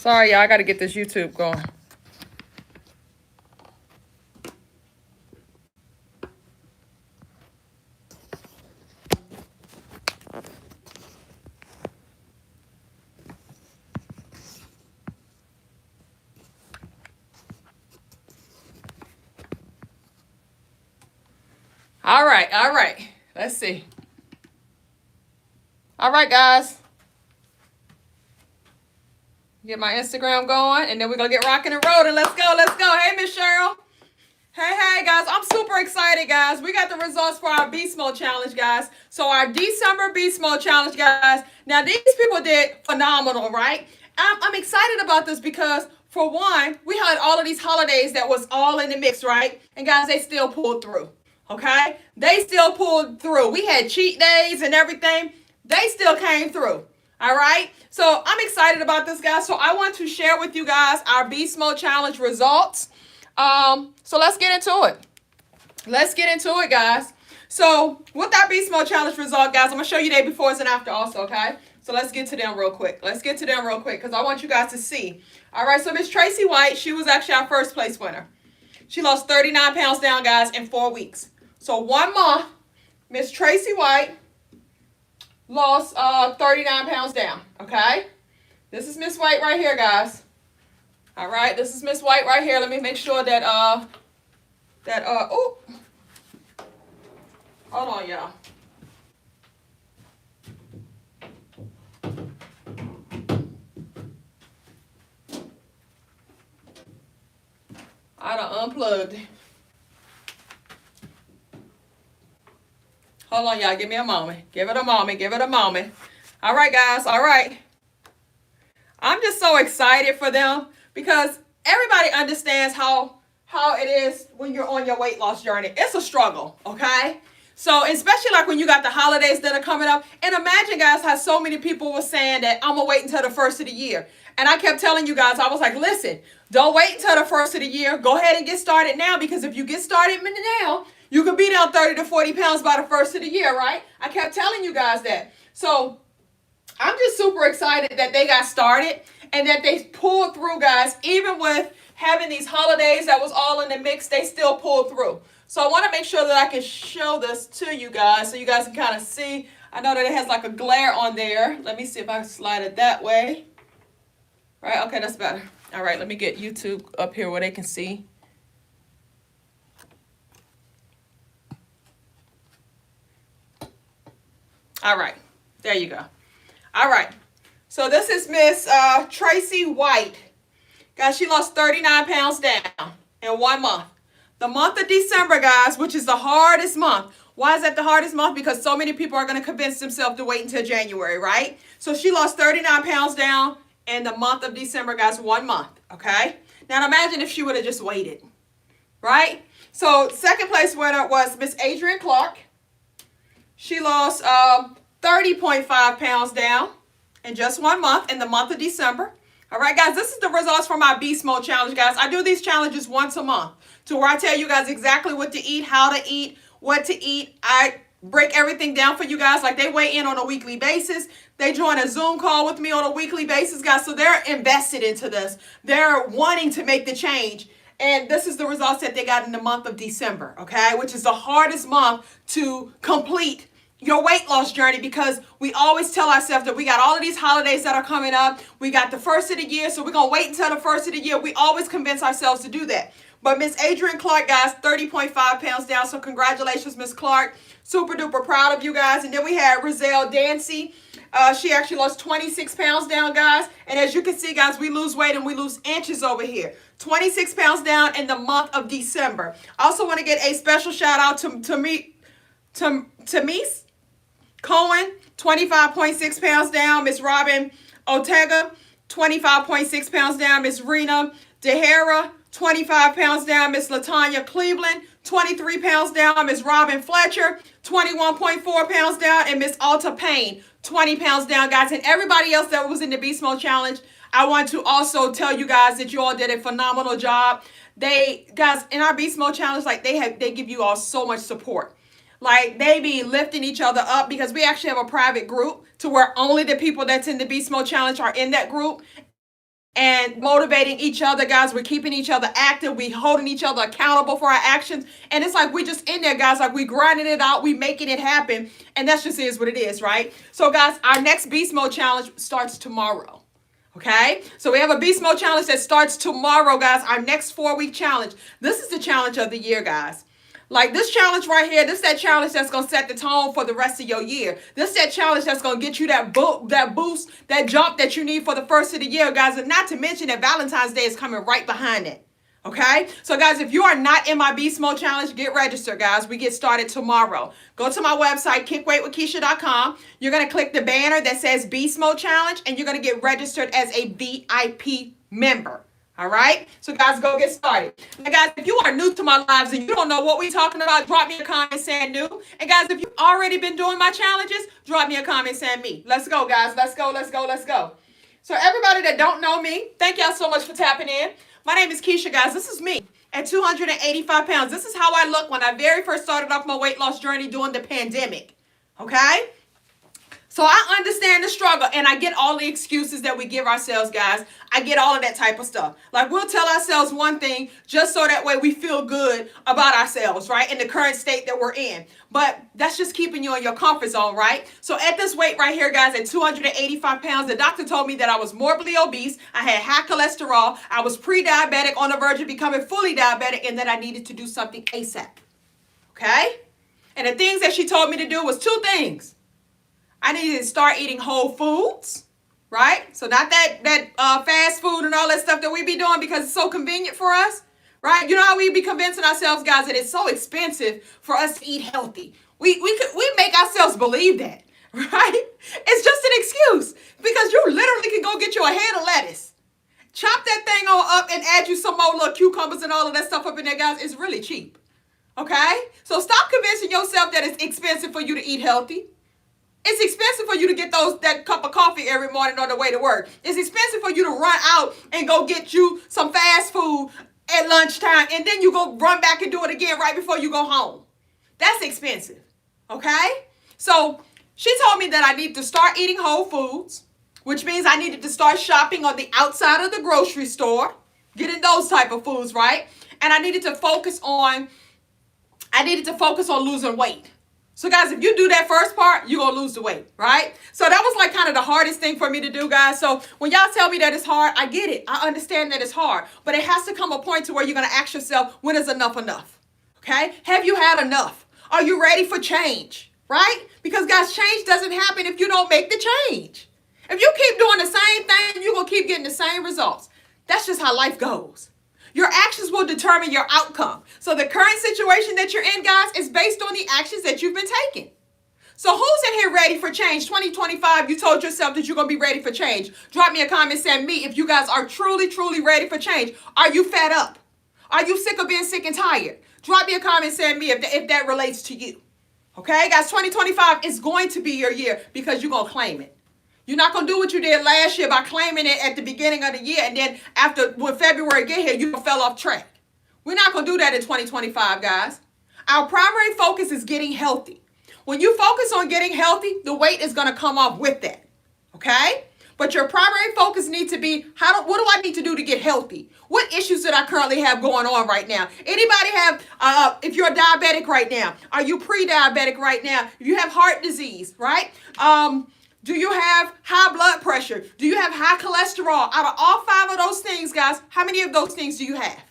Sorry, y'all. I got to get this YouTube going. All right, all right. Let's see. All right, guys. Get my Instagram going, and then we're going to get rocking and rolling. Let's go, let's go. Hey, Miss Cheryl. Hey, guys. I'm super excited, guys. We got the results for our Beast Mode Challenge, guys. So our December Beast Mode Challenge, guys. Now, these people did phenomenal, right? I'm excited about this because, for one, we had all of these holidays that was all in the mix, right? And, guys, they still pulled through, okay? They still pulled through. We had cheat days and everything. They still came through. All right. So I'm excited about this, guys. So I want to share with you guys our Beast Mode Challenge results. So let's get into it. Let's get into it, guys. So with our Beast Mode Challenge result, guys, I'm going to show you the befores and after also, okay? So let's get to them real quick. Let's get to them real quick because I want you guys to see. All right. So Miss Tracy White, she was actually our first place winner. She lost 39 pounds down, guys, in 4 weeks. So 1 month, Miss Tracy White lost 39 pounds down, okay? This is Miss White right here, guys. All right, this is Miss White right here. Let me make sure that, oh, hold on, y'all. I done unplugged. Hold on, y'all. Give me a moment. Give it a moment. Give it a moment. All right, guys. All right. I'm just so excited for them because everybody understands how it is when you're on your weight loss journey. It's a struggle, okay? So especially like when you got the holidays that are coming up. And imagine, guys, how so many people were saying that I'm going to wait until the first of the year. And I kept telling you guys, I was like, listen, don't wait until the first of the year. Go ahead and get started now because if you get started now, you could be down 30 to 40 pounds by the first of the year, right? I kept telling you guys that. So I'm just super excited that they got started and that they pulled through, guys. Even with having these holidays that was all in the mix, they still pulled through. So I want to make sure that I can show this to you guys so you guys can kind of see. I know that it has like a glare on there. Let me see if I can slide it that way. Right, okay, that's better. All right, let me get YouTube up here where they can see. All right, there you go. All right, so this is Miss Tracy White. Guys, she lost 39 pounds down in 1 month. The month of December, guys, which is the hardest month. Why is that the hardest month? Because so many people are going to convince themselves to wait until January, right? So she lost 39 pounds down in the month of December, guys, 1 month, okay? Now imagine if she would have just waited, right? So second place winner was Miss Adrienne Clark. She lost 30.5 pounds down in just 1 month, in the month of December. All right, guys, this is the results from my Beast Mode Challenge, guys. I do these challenges once a month to where I tell you guys exactly what to eat, how to eat, what to eat. I break everything down for you guys. Like, they weigh in on a weekly basis. They join a Zoom call with me on a weekly basis, guys. So they're invested into this. They're wanting to make the change. And this is the results that they got in the month of December, okay, which is the hardest month to complete your weight loss journey because we always tell ourselves that we got all of these holidays that are coming up. We got the first of the year, so we're going to wait until the first of the year. We always convince ourselves to do that. But Miss Adrienne Clark, guys, 30.5 pounds down. So congratulations, Miss Clark. Super duper proud of you guys. And then we had Rizelle Dancy. She actually lost 26 pounds down, guys. And as you can see, guys, we lose weight and we lose inches over here. 26 pounds down in the month of December. I also want to get a special shout out to Mies Cohen, 25.6 pounds down. Miss Robin Ortega, 25.6 pounds down. Miss Rena DeHara, 25 pounds down. Miss Latanya Cleveland, 23 pounds down. Miss Robin Fletcher, 21.4 pounds down. And Miss Alta Payne, 20 pounds down, guys. And everybody else that was in the Beast Mode Challenge, I want to also tell you guys that you all did a phenomenal job. Guys, in our Beast Mode Challenge, like they give you all so much support. Like, they be lifting each other up because we actually have a private group to where only the people that's in the Beast Mode Challenge are in that group. and motivating each other, guys. We're keeping each other active. We holding each other accountable for our actions. And it's like we just in there, guys, like we grinding it out. We making it happen. And that's just is what it is, right? So, guys, our next Beast Mode Challenge starts tomorrow. Okay, so we have a Beast Mode Challenge that starts tomorrow, guys. Our next 4-week challenge. This is the challenge of the year, guys. Like this challenge right here, this is that challenge that's going to set the tone for the rest of your year. This is that challenge that's going to get you that boost, that jump that you need for the first of the year, guys. And not to mention that Valentine's Day is coming right behind it. Okay, so guys, if you are not in my Beast Mode Challenge, get registered, guys. We get started tomorrow. Go to my website, kickweightwithkeisha.com. You're going to click the banner that says Beast Mode Challenge, and you're going to get registered as a VIP member. All right, so guys, go get started. Now, guys, if you are new to my lives and you don't know what we're talking about, drop me a comment saying new. And guys, if you've already been doing my challenges, drop me a comment saying me. Let's go, guys. Let's go, let's go, let's go. So everybody that don't know me, thank y'all so much for tapping in. My name is Keisha, guys. This is me at 285 pounds. This is how I look when I very first started off my weight loss journey during the pandemic. Okay? So I understand the struggle, and I get all the excuses that we give ourselves, guys. I get all of that type of stuff. Like we'll tell ourselves one thing just so that way we feel good about ourselves, right? In the current state that we're in. But that's just keeping you in your comfort zone, right? So at this weight right here, guys, at 285 pounds, the doctor told me that I was morbidly obese. I had high cholesterol. I was pre-diabetic on the verge of becoming fully diabetic, and that I needed to do something ASAP. Okay? And the things that she told me to do was 2 things. I needed to start eating whole foods, right? So not that fast food and all that stuff that we be doing because it's so convenient for us, right? You know how we be convincing ourselves, guys, that it's so expensive for us to eat healthy. We make ourselves believe that, right? It's just an excuse because you literally can go get you a head of lettuce, chop that thing on up and add you some more little cucumbers and all of that stuff up in there, guys. It's really cheap, okay? So stop convincing yourself that it's expensive for you to eat healthy. It's expensive for you to get that cup of coffee every morning on the way to work. It's expensive for you to run out and go get you some fast food at lunchtime, and then you go run back and do it again right before you go home. That's expensive, okay? So she told me that I need to start eating whole foods, which means I needed to start shopping on the outside of the grocery store, getting those type of foods, right? And I needed to focus on losing weight. So guys, if you do that first part, you're going to lose the weight, right? So that was like kind of the hardest thing for me to do, guys. So when y'all tell me that it's hard, I get it. I understand that it's hard. But it has to come a point to where you're going to ask yourself, when is enough enough? Okay? Have you had enough? Are you ready for change? Right? Because guys, change doesn't happen if you don't make the change. If you keep doing the same thing, you're going to keep getting the same results. That's just how life goes. Your actions will determine your outcome. So the current situation that you're in, guys, is based on the actions that you've been taking. So who's in here ready for change? 2025, you told yourself that you're going to be ready for change. Drop me a comment saying me if you guys are truly, truly ready for change. Are you fed up? Are you sick of being sick and tired? Drop me a comment saying me if that relates to you. Okay, guys, 2025 is going to be your year because you're going to claim it. You're not going to do what you did last year by claiming it at the beginning of the year, and then when February get here, you fell off track. We're not going to do that in 2025, guys. Our primary focus is getting healthy. When you focus on getting healthy, the weight is going to come off with that, okay? But your primary focus needs to be, what do I need to do to get healthy? What issues that I currently have going on right now? Anybody have, if you're diabetic right now, are you pre-diabetic right now? If you have heart disease, right? Do you have high blood pressure? Do you have high cholesterol? Out of all 5 of those things, guys, how many of those things do you have?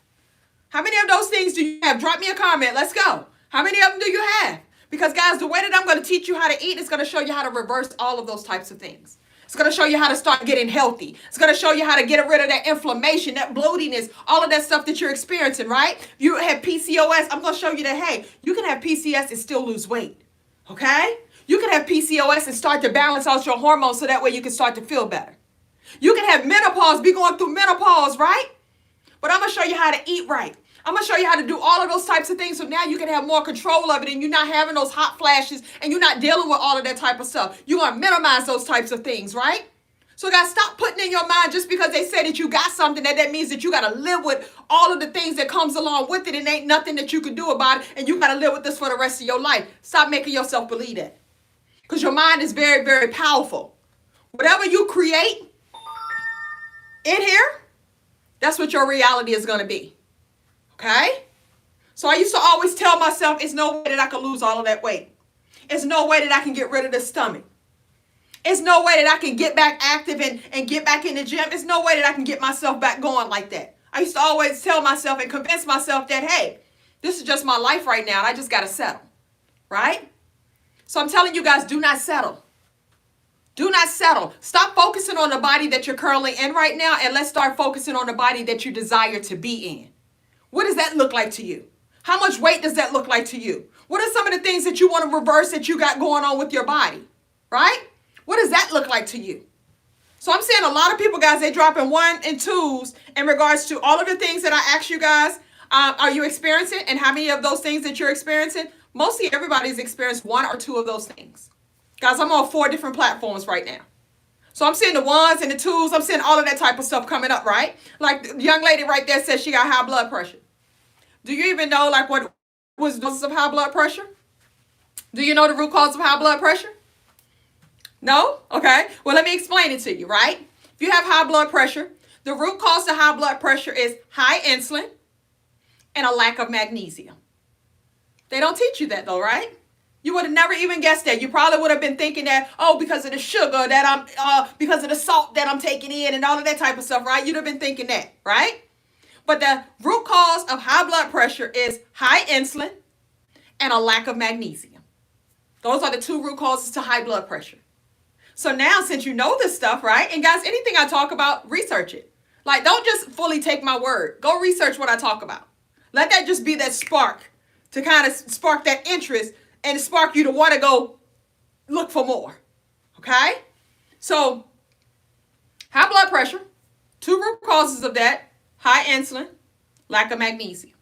How many of those things do you have? Drop me a comment. Let's go. How many of them do you have? Because, guys, the way that I'm going to teach you how to eat is going to show you how to reverse all of those types of things. It's going to show you how to start getting healthy. It's going to show you how to get rid of that inflammation, that bloatiness, all of that stuff that you're experiencing, right? If you have PCOS, I'm going to show you that, hey, you can have PCOS and still lose weight, okay? You can have PCOS and start to balance out your hormones so that way you can start to feel better. You can have menopause, be going through menopause, right? But I'm going to show you how to eat right. I'm going to show you how to do all of those types of things so now you can have more control of it and you're not having those hot flashes and you're not dealing with all of that type of stuff. You're going to minimize those types of things, right? So guys, stop putting in your mind just because they say that you got something that means that you got to live with all of the things that comes along with it and ain't nothing that you can do about it and you got to live with this for the rest of your life. Stop making yourself believe that. Because your mind is very, very powerful. Whatever you create in here, That's what your reality is going to be. Okay? So I used to always tell myself, it's no way that I can lose all of that weight. It's no way that I can get rid of the stomach. It's no way that I can get back active and get back in the gym. It's no way that I can get myself back going like that. I used to always tell myself and convince myself that, hey, this is just my life right now and I just got to settle. Right? So I'm telling you guys, do not settle. Do not settle. Stop focusing on the body that you're currently in right now and let's start focusing on the body that you desire to be in. What does that look like to you? How much weight does that look like to you? What are some of the things that you want to reverse that you got going on with your body? Right? What does that look like to you? So I'm seeing a lot of people, guys, they dropping 1 and 2s in regards to all of the things that I asked you guys. Are you experiencing? And how many of those things that you're experiencing? Mostly everybody's experienced 1 or 2 of those things. Guys, I'm on 4 different platforms right now. So I'm seeing the 1s and the 2s. I'm seeing all of that type of stuff coming up, right? Like the young lady right there says she got high blood pressure. Do you even know like what was the cause of high blood pressure? Do you know the root cause of high blood pressure? No? Okay. Well, let me explain it to you, right? If you have high blood pressure, the root cause of high blood pressure is high insulin and a lack of magnesium. They don't teach you that though, right? You would have never even guessed that. You probably would have been thinking that, oh, because of the sugar that because of the salt that I'm taking in and all of that type of stuff, right? You'd have been thinking that, right? But the root cause of high blood pressure is high insulin and a lack of magnesium. Those are the 2 root causes to high blood pressure. So now, since you know this stuff, right? And guys, anything I talk about, research it. Like, don't just fully take my word. Go research what I talk about. Let that just be that spark to kind of spark that interest and spark you to want to go look for more. Okay? So, high blood pressure, 2 root causes of that, high insulin, lack of magnesium.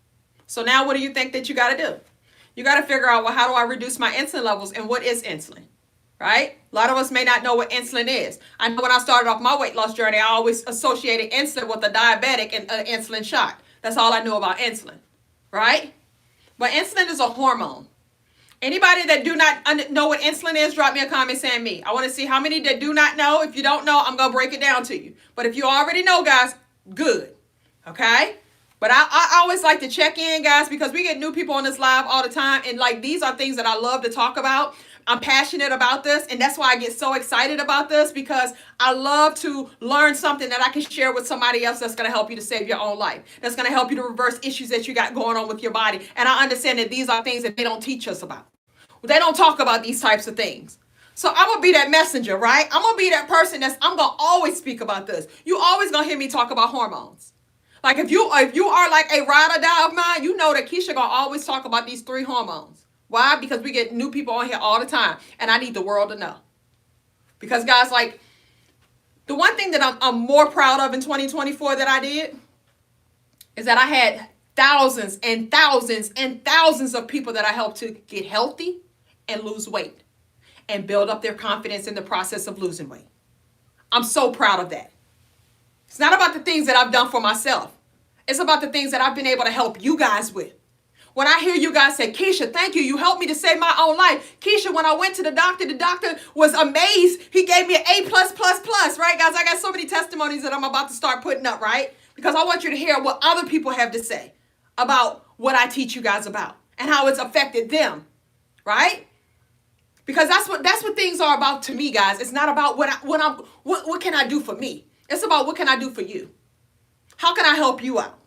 So now what do you think that you got to do? You got to figure out, well, how do I reduce my insulin levels and what is insulin? Right? A lot of us may not know what insulin is. I know when I started off my weight loss journey, I always associated insulin with a diabetic and an insulin shot. That's all I knew about insulin. Right? But insulin is a hormone. Anybody that do not know what insulin is, drop me a comment saying me. I want to see how many that do not know. If you don't know, I'm going to break it down to you. But if you already know, guys, good. Okay? But I always like to check in, guys, because we get new people on this live all the time. And like, these are things that I love to talk about. I'm passionate about this. And that's why I get so excited about this, because I love to learn something that I can share with somebody else that's going to help you to save your own life. That's going to help you to reverse issues that you got going on with your body. And I understand that these are things that they don't teach us about. They don't talk about these types of things. So I'm going to be that messenger, right? I'm going to be that person I'm going to always speak about this. You always going to hear me talk about hormones. Like if you are like a ride or die of mine, you know that Keisha going to always talk about these 3 hormones. Why? Because we get new people on here all the time. And I need the world to know. Because guys, like the one thing that I'm more proud of in 2024 that I did is that I had thousands and thousands and thousands of people that I helped to get healthy and lose weight and build up their confidence in the process of losing weight. I'm so proud of that. It's not about the things that I've done for myself. It's about the things that I've been able to help you guys with. When I hear you guys say, Keisha, thank you. You helped me to save my own life. Keisha, when I went to the doctor was amazed. He gave me an A+++, right, guys? I got so many testimonies that I'm about to start putting up, right? Because I want you to hear what other people have to say about what I teach you guys about and how it's affected them, right? Because that's what things are about to me, guys. It's not about what can I do for me. It's about what can I do for you. How can I help you out?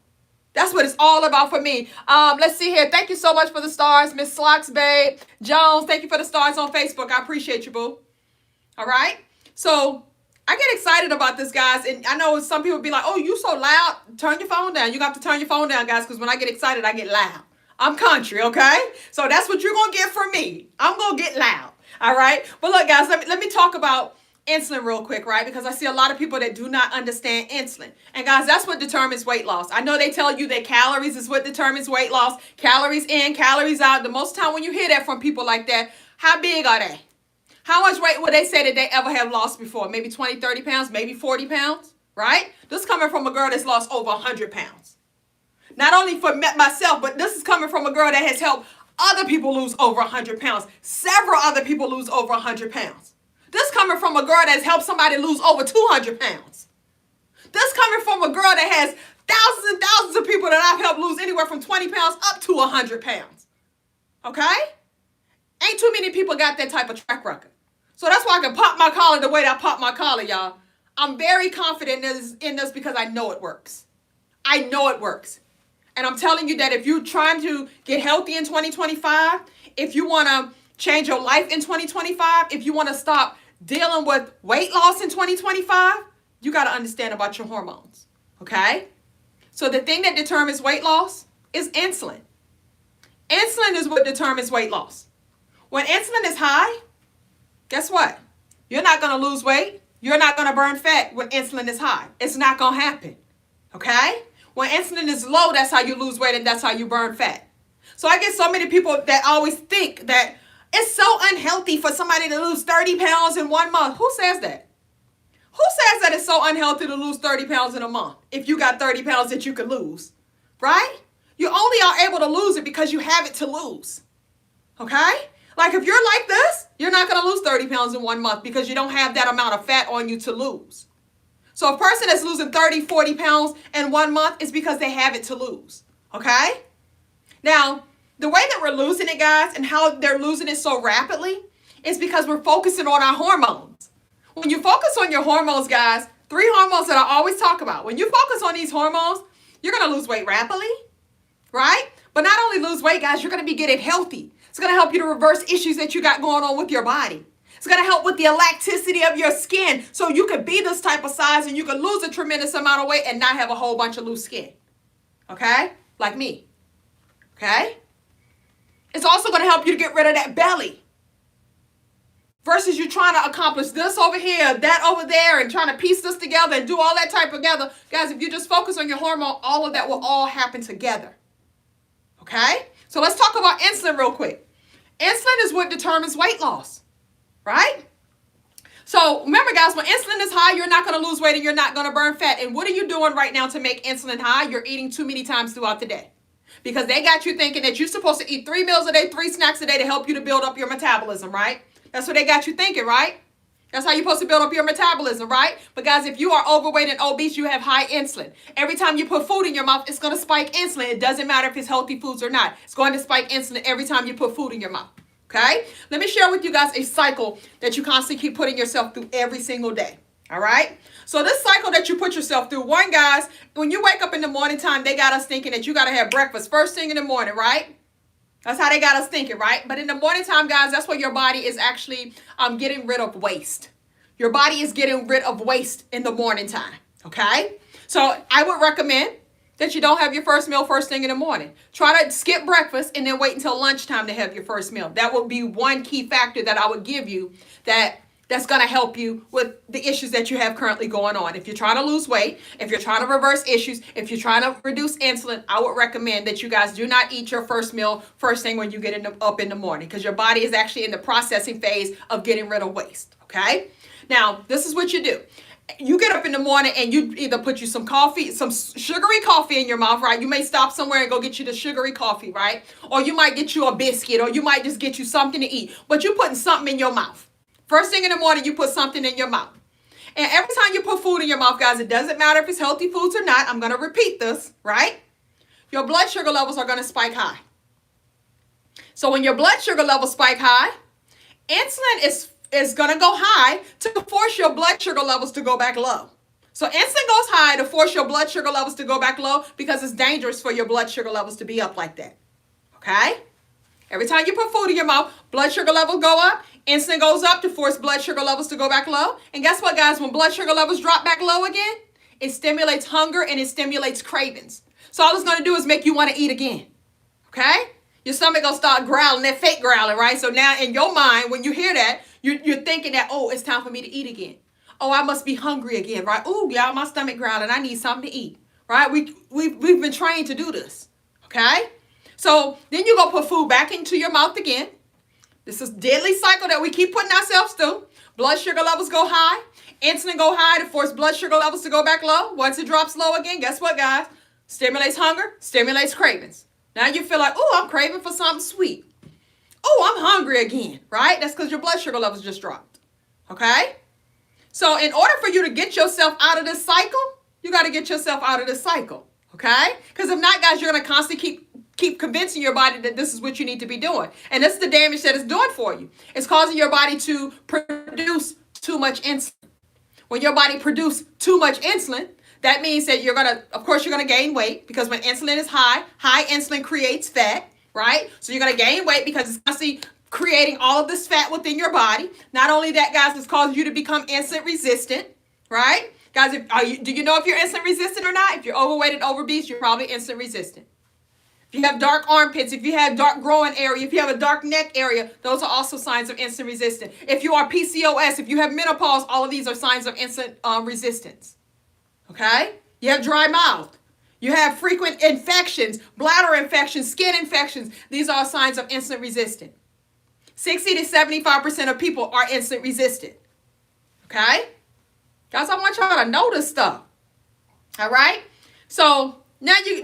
That's what it's all about for me. Let's see here. Thank you so much for the stars, Miss Slocks, babe. Jones, thank you for the stars on Facebook. I appreciate you, boo. All right. So I get excited about this, guys. And I know some people be like, oh, you so loud. Turn your phone down. You got to turn your phone down, guys, because when I get excited, I get loud. I'm country, okay? So that's what you're going to get from me. I'm going to get loud, all right? But look, guys, let me talk about insulin real quick, right? Because I see a lot of people that do not understand insulin. And guys, that's what determines weight loss. I know they tell you that calories is what determines weight loss. Calories in, calories out. The most time when you hear that from people like that, how big are they? How much weight would they say that they ever have lost before? Maybe 20, 30 pounds, maybe 40 pounds, right? This is coming from a girl that's lost over 100 pounds. Not only for myself, but this is coming from a girl that has helped other people lose over 100 pounds. Several other people lose over 100 pounds. This coming from a girl that's helped somebody lose over 200 pounds. This coming from a girl that has thousands and thousands of people that I've helped lose anywhere from 20 pounds up to 100 pounds. Okay? Ain't too many people got that type of track record. So that's why I can pop my collar the way that I pop my collar, y'all. I'm very confident in this because I know it works. I know it works. And I'm telling you that if you're trying to get healthy in 2025, if you want to change your life in 2025, if you want to stop dealing with weight loss in 2025, you got to understand about your hormones. Okay? So the thing that determines weight loss is insulin. Insulin is what determines weight loss. When insulin is high, guess what? You're not going to lose weight. You're not going to burn fat when insulin is high. It's not going to happen. Okay? When insulin is low, that's how you lose weight and that's how you burn fat. So I get so many people that always think that it's so unhealthy for somebody to lose 30 pounds in 1 month. Who says that? Who says that it's so unhealthy to lose 30 pounds in a month if you got 30 pounds that you could lose? Right? You only are able to lose it because you have it to lose. Okay? Like if you're like this, you're not going to lose 30 pounds in 1 month because you don't have that amount of fat on you to lose. So a person that's losing 30, 40 pounds in 1 month is because they have it to lose. Okay? Now, the way that we're losing it, guys, and how they're losing it so rapidly is because we're focusing on our hormones. When you focus on your hormones, guys, 3 hormones that I always talk about. When you focus on these hormones, you're going to lose weight rapidly, right? But not only lose weight, guys, you're going to be getting healthy. It's going to help you to reverse issues that you got going on with your body. It's going to help with the elasticity of your skin so you could be this type of size and you could lose a tremendous amount of weight and not have a whole bunch of loose skin. Okay? Like me. Okay? It's also going to help you to get rid of that belly. Versus you trying to accomplish this over here, that over there, and trying to piece this together and do all that type together. Guys, if you just focus on your hormone, all of that will all happen together. Okay? So let's talk about insulin real quick. Insulin is what determines weight loss. Right? So remember, guys, when insulin is high, you're not going to lose weight and you're not going to burn fat. And what are you doing right now to make insulin high? You're eating too many times throughout the day. Because they got you thinking that you're supposed to eat 3 meals a day, 3 snacks a day to help you to build up your metabolism, right? That's what they got you thinking, right? That's how you're supposed to build up your metabolism, right? But guys, if you are overweight and obese, you have high insulin. Every time you put food in your mouth, it's going to spike insulin. It doesn't matter if it's healthy foods or not. It's going to spike insulin every time you put food in your mouth. Okay? Let me share with you guys a cycle that you constantly keep putting yourself through every single day. All right? So this cycle that you put yourself through, one, guys, when you wake up in the morning time, they got us thinking that you got to have breakfast first thing in the morning, right? That's how they got us thinking, right? But in the morning time, guys, that's where your body is actually getting rid of waste. Your body is getting rid of waste in the morning time. Okay? So I would recommend that you don't have your first meal first thing in the morning. Try to skip breakfast and then wait until lunchtime to have your first meal. That would be one key factor that I would give you that's going to help you with the issues that you have currently going on. If you're trying to lose weight, if you're trying to reverse issues, if you're trying to reduce insulin, I would recommend that you guys do not eat your first meal first thing when you get up in the morning, because your body is actually in the processing phase of getting rid of waste. Okay? Now, this is what you do. You get up in the morning and you either put you some coffee, some sugary coffee in your mouth, right? You may stop somewhere and go get you the sugary coffee, right? Or you might get you a biscuit, or you might just get you something to eat. But you're putting something in your mouth. First thing in the morning, you put something in your mouth. And every time you put food in your mouth, guys, it doesn't matter if it's healthy foods or not. I'm going to repeat this, right? Your blood sugar levels are going to spike high. So when your blood sugar levels spike high, insulin is going to go high to force your blood sugar levels to go back low. So insulin goes high to force your blood sugar levels to go back low because it's dangerous for your blood sugar levels to be up like that. Okay? Every time you put food in your mouth, blood sugar levels go up. Insulin goes up to force blood sugar levels to go back low. And guess what, guys? When blood sugar levels drop back low again, it stimulates hunger and it stimulates cravings. So all it's going to do is make you want to eat again. Okay? Your stomach going to start growling, that fake growling, right? So now in your mind, when you hear that, you're thinking that, oh, it's time for me to eat again. Oh, I must be hungry again, right? Oh, y'all, my stomach growling. I need something to eat, right? We've been trained to do this, okay? So then you're going to put food back into your mouth again. This is deadly cycle that we keep putting ourselves through. Blood sugar levels go high. Insulin go high to force blood sugar levels to go back low. Once it drops low again, guess what, guys? Stimulates hunger, stimulates cravings. Now you feel like, oh, I'm craving for something sweet. Oh, I'm hungry again, right? That's because your blood sugar levels just dropped, okay? So in order for you to get yourself out of this cycle, you got to get yourself out of this cycle. Okay? Because if not, guys, you're going to constantly keep convincing your body that this is what you need to be doing. And this is the damage that it's doing for you. It's causing your body to produce too much insulin. When your body produces too much insulin, that means that of course, you're going to gain weight, because when insulin is high insulin creates fat, right? So you're going to gain weight because it's constantly creating all of this fat within your body. Not only that, guys, it's causing you to become insulin resistant, right? Guys, do you know if you're insulin resistant or not? If you're overweight and obese, you're probably insulin resistant. If you have dark armpits, if you have dark growing area, if you have a dark neck area, those are also signs of insulin resistance. If you are PCOS, if you have menopause, all of these are signs of insulin resistance. Okay? You have dry mouth. You have frequent infections, bladder infections, skin infections. These are signs of insulin resistant. 60 to 75% of people are insulin resistant. Okay? Guys, I want y'all to know this stuff. All right? So now you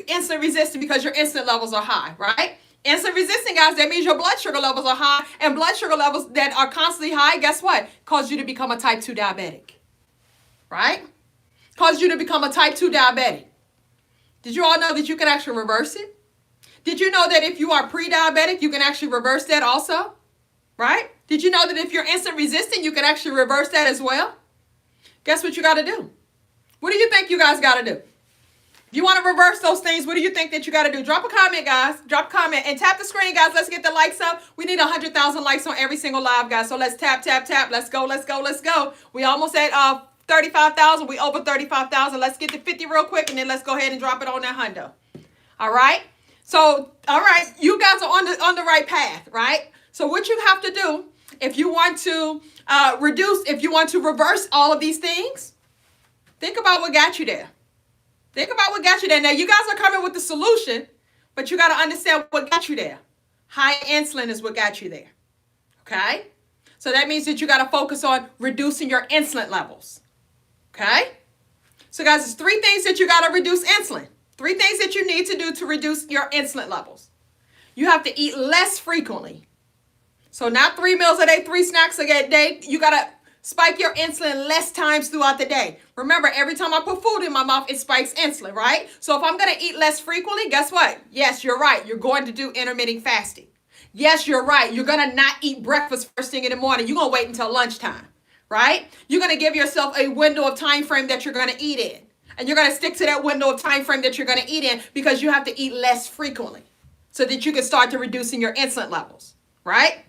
insulin resistant because your insulin levels are high, right? Insulin resistant, guys, that means your blood sugar levels are high, and blood sugar levels that are constantly high, guess what? Cause you to become a type 2 diabetic. Right? Cause you to become a type 2 diabetic. Did you all know that you can actually reverse it? Did you know that if you are pre-diabetic, you can actually reverse that also? Right? Did you know that if you're insulin resistant, you can actually reverse that as well? Guess what you got to do? What do you think you guys got to do? If you want to reverse those things, what do you think that you got to do? Drop a comment, guys. Drop a comment and tap the screen, guys. Let's get the likes up. We need 100,000 likes on every single live, guys. So let's tap, tap, tap. Let's go, let's go, let's go. We almost at 35,000. We over 35,000. Let's get to 50 real quick, and then let's go ahead and drop it on that hundo. All right? So, all right, you guys are on the right path, right? So what you have to do, if you want to if you want to reverse all of these things, think about what got you there. Think about what got you there. Now, you guys are coming with the solution, but you got to understand what got you there. High insulin is what got you there. Okay? So that means that you got to focus on reducing your insulin levels. Okay? So, guys, there's 3 things that you got to reduce insulin. 3 things that you need to do to reduce your insulin levels. You have to eat less frequently. So not 3 meals a day, 3 snacks a day. You got to spike your insulin less times throughout the day. Remember, every time I put food in my mouth, it spikes insulin, right? So if I'm going to eat less frequently, guess what? Yes, you're right. You're going to do intermittent fasting. Yes, you're right. You're going to not eat breakfast first thing in the morning. You're going to wait until lunchtime, right? You're going to give yourself a window of time frame that you're going to eat in. And you're going to stick to that window of time frame that you're going to eat in, because you have to eat less frequently so that you can start to reducing your insulin levels, right?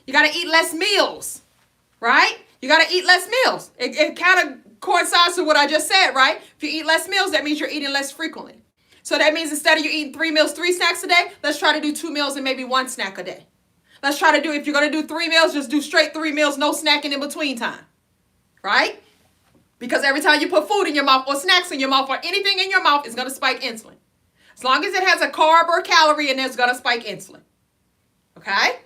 You got to eat less meals, right? You got to eat less meals. It kind of coincides with what I just said, right? If you eat less meals, that means you're eating less frequently. So that means instead of you eating 3 meals, 3 snacks a day, let's try to do 2 meals and maybe 1 snack a day. Let's try to do, if you're going to do 3 meals, just do straight 3 meals, no snacking in between time, right? Because every time you put food in your mouth or snacks in your mouth or anything in your mouth, it's going to spike insulin. As long as it has a carb or calorie in there, it's going to spike insulin. Okay?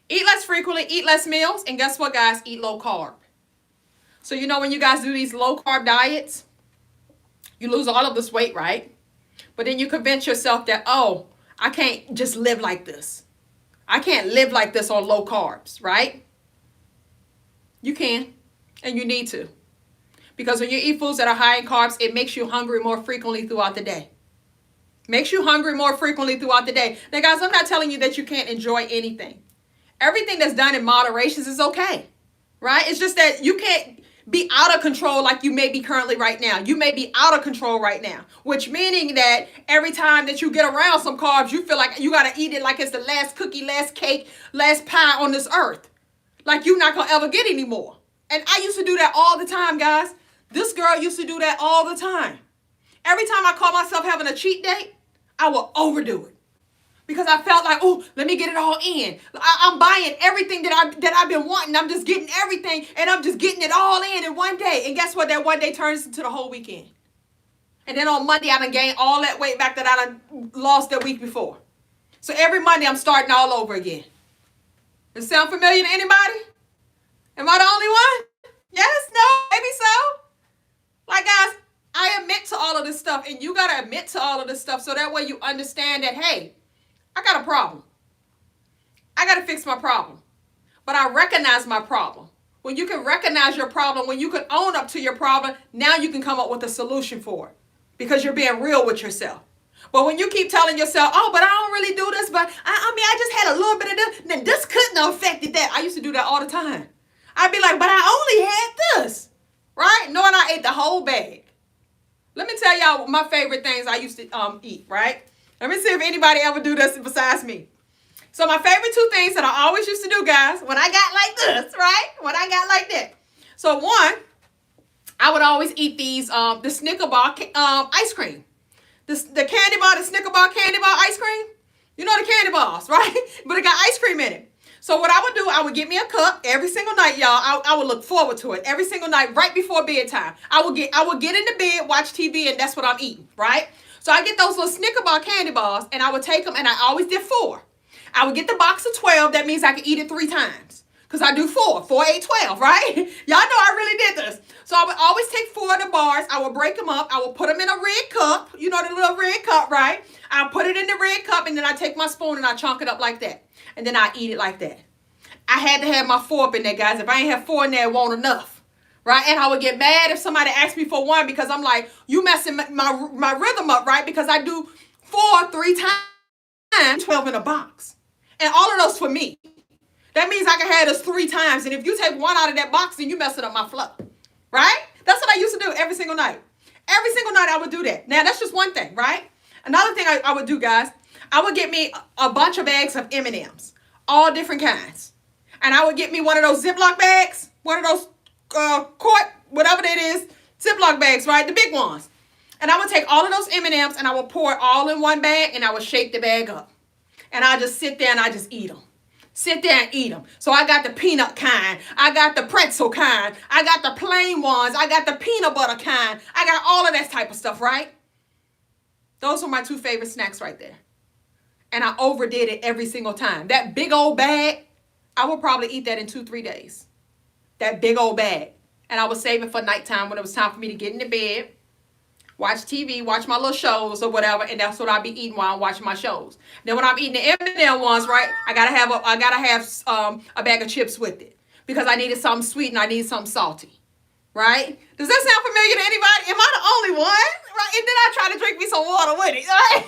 Eat less frequently, eat less meals, and guess what, guys? Eat low carb. So you know when you guys do these low carb diets, you lose all of this weight, right? But then you convince yourself that, oh, I can't just live like this. I can't live like this on low carbs, right? You can, and you need to. Because when you eat foods that are high in carbs, it makes you hungry more frequently throughout the day. Makes you hungry more frequently throughout the day. Now, guys, I'm not telling you that you can't enjoy anything. Everything that's done in moderation is okay, right? It's just that you can't be out of control like you may be currently right now. You may be out of control right now, which meaning that every time that you get around some carbs, you feel like you got to eat it like it's the last cookie, last cake, last pie on this earth. Like you're not going to ever get any more. And I used to do that all the time, guys. This girl used to do that all the time. Every time I call myself having a cheat day, I will overdo it. Because I felt like, oh, let me get it all in. I'm buying everything that I've been wanting. I'm just getting everything, and I'm just getting it all in one day. And guess what? That one day turns into the whole weekend. And then on Monday, I done gained all that weight back that I done lost the week before. So every Monday, I'm starting all over again. Does it sound familiar to anybody? Am I the only one? Yes? No? Maybe so? Like, guys, I admit to all of this stuff, and you got to admit to all of this stuff so that way you understand that, hey, I got a problem. I got to fix my problem. But I recognize my problem. When you can recognize your problem, when you can own up to your problem, now you can come up with a solution for it. because you're being real with yourself. But when you keep telling yourself, oh, but I don't really do this, but I just had a little bit of this, then this couldn't have affected that. I used to do that all the time. I'd be like, but I only had this, right? Knowing I ate the whole bag. Let me tell y'all my favorite things I used to eat, right? Let me see if anybody ever do this besides me. So my favorite two things that I always used to do, guys, when I got like this, right? When I got like that. So one, I would always eat these, the Snicker bar ice cream. The candy bar, the Snicker bar candy bar ice cream. You know the candy bars, right? But it got ice cream in it. So what I would do, I would get me a cup every single night, y'all. I would look forward to it every single night, right before bedtime. I would get in the bed, watch TV, and that's what I'm eating, right? So I get those little Snicker bar candy bars, and I would take them, and I always did 4. I would get the box of 12. That means I could eat it 3 times. Because I do 4, 8, 12, right? Y'all know I really did this. So I would always take 4 of the bars. I would break them up. I would put them in a red cup. You know the little red cup, right? I put it in the red cup, and then I take my spoon and I chunk it up like that. And then I eat it like that. I had to have my 4 up in there, guys. If I ain't have 4 in there, it won't enough. Right? And I would get mad if somebody asked me for 1 because I'm like, you messing my rhythm up, right? Because I do 4 3 times, 12 in a box. And all of those for me. That means I can have this 3 times. And if you take 1 out of that box, then you messing up my flow. Right? That's what I used to do every single night. Every single night I would do that. Now, that's just one thing, right? Another thing I would do, guys, I would get me a bunch of bags of M&Ms. All different kinds. And I would get me one of those Ziploc bags. One of those quart, whatever that is. Ziploc bags, right? The big ones. And I would take all of those M&Ms and I would pour it all in one bag and I would shake the bag up. And I just sit there and I just eat them. Sit there and eat them. So I got the peanut kind. I got the pretzel kind. I got the plain ones. I got the peanut butter kind. I got all of that type of stuff, right? Those were my 2 favorite snacks right there. And I overdid it every single time. That big old bag, I would probably eat that in 2-3 days. That big old bag. And I would save it for nighttime when it was time for me to get into bed, watch TV, watch my little shows or whatever, and that's what I'll be eating while I'm watching my shows. Then when I'm eating the M&M ones, right, I gotta have a bag of chips with it because I needed something sweet and I needed something salty, right? Does that sound familiar to anybody? Am I the only one? Right? And then I try to drink me some water with it, right?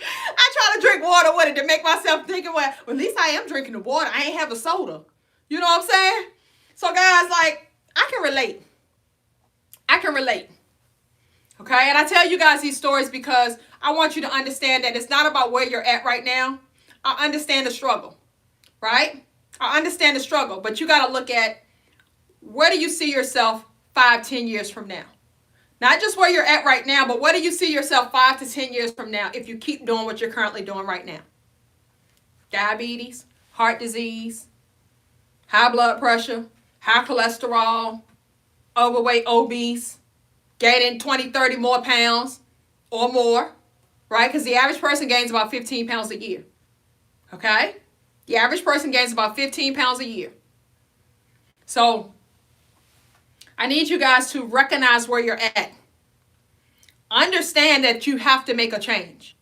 I try to drink water with it to make myself thinking, well, at least I am drinking the water. I ain't have a soda. You know what I'm saying? So guys, like, I can relate. Okay, and I tell you guys these stories because I want you to understand that it's not about where you're at right now. I understand the struggle, right? I understand the struggle, but you got to look at where do you see yourself 5-10 years from now? Not just where you're at right now, but where do you see yourself 5 to 10 years from now if you keep doing what you're currently doing right now? Diabetes, heart disease, high blood pressure, high cholesterol, overweight, obese, gaining 20, 30 more pounds or more, right? Because the average person gains about 15 pounds a year, okay? The average person gains about 15 pounds a year. So I need you guys to recognize where you're at. Understand that you have to make a change.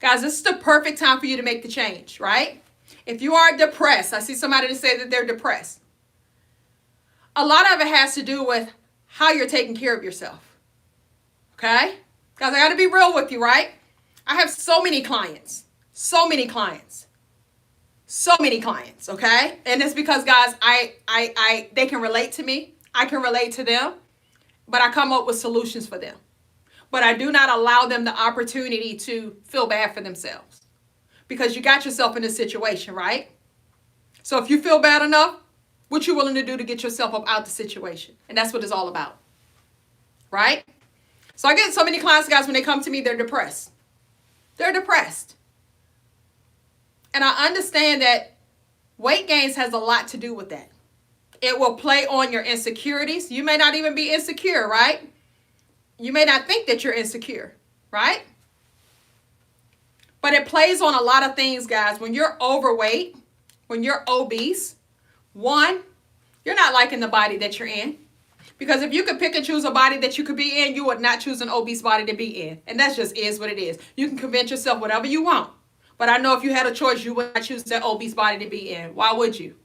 Guys, this is the perfect time for you to make the change, right? If you are depressed, I see somebody to say that they're depressed. A lot of it has to do with how you're taking care of yourself. Okay? Guys, I got to be real with you, right? I have so many clients, okay? And it's because, guys, they can relate to me. I can relate to them, but I come up with solutions for them. But I do not allow them the opportunity to feel bad for themselves because you got yourself in this situation, right? So if you feel bad enough, what you willing to do to get yourself up out the situation? And that's what it's all about, right? So I get so many clients, guys, when they come to me, they're depressed. They're depressed. And I understand that weight gains has a lot to do with that. It will play on your insecurities. You may not even be insecure, right? You may not think that you're insecure, right? But it plays on a lot of things, guys. When you're overweight, when you're obese, one, you're not liking the body that you're in. Because if you could pick and choose a body that you could be in, you would not choose an obese body to be in. And that just is what it is. You can convince yourself whatever you want. But I know if you had a choice, you would not choose that obese body to be in. Why would you?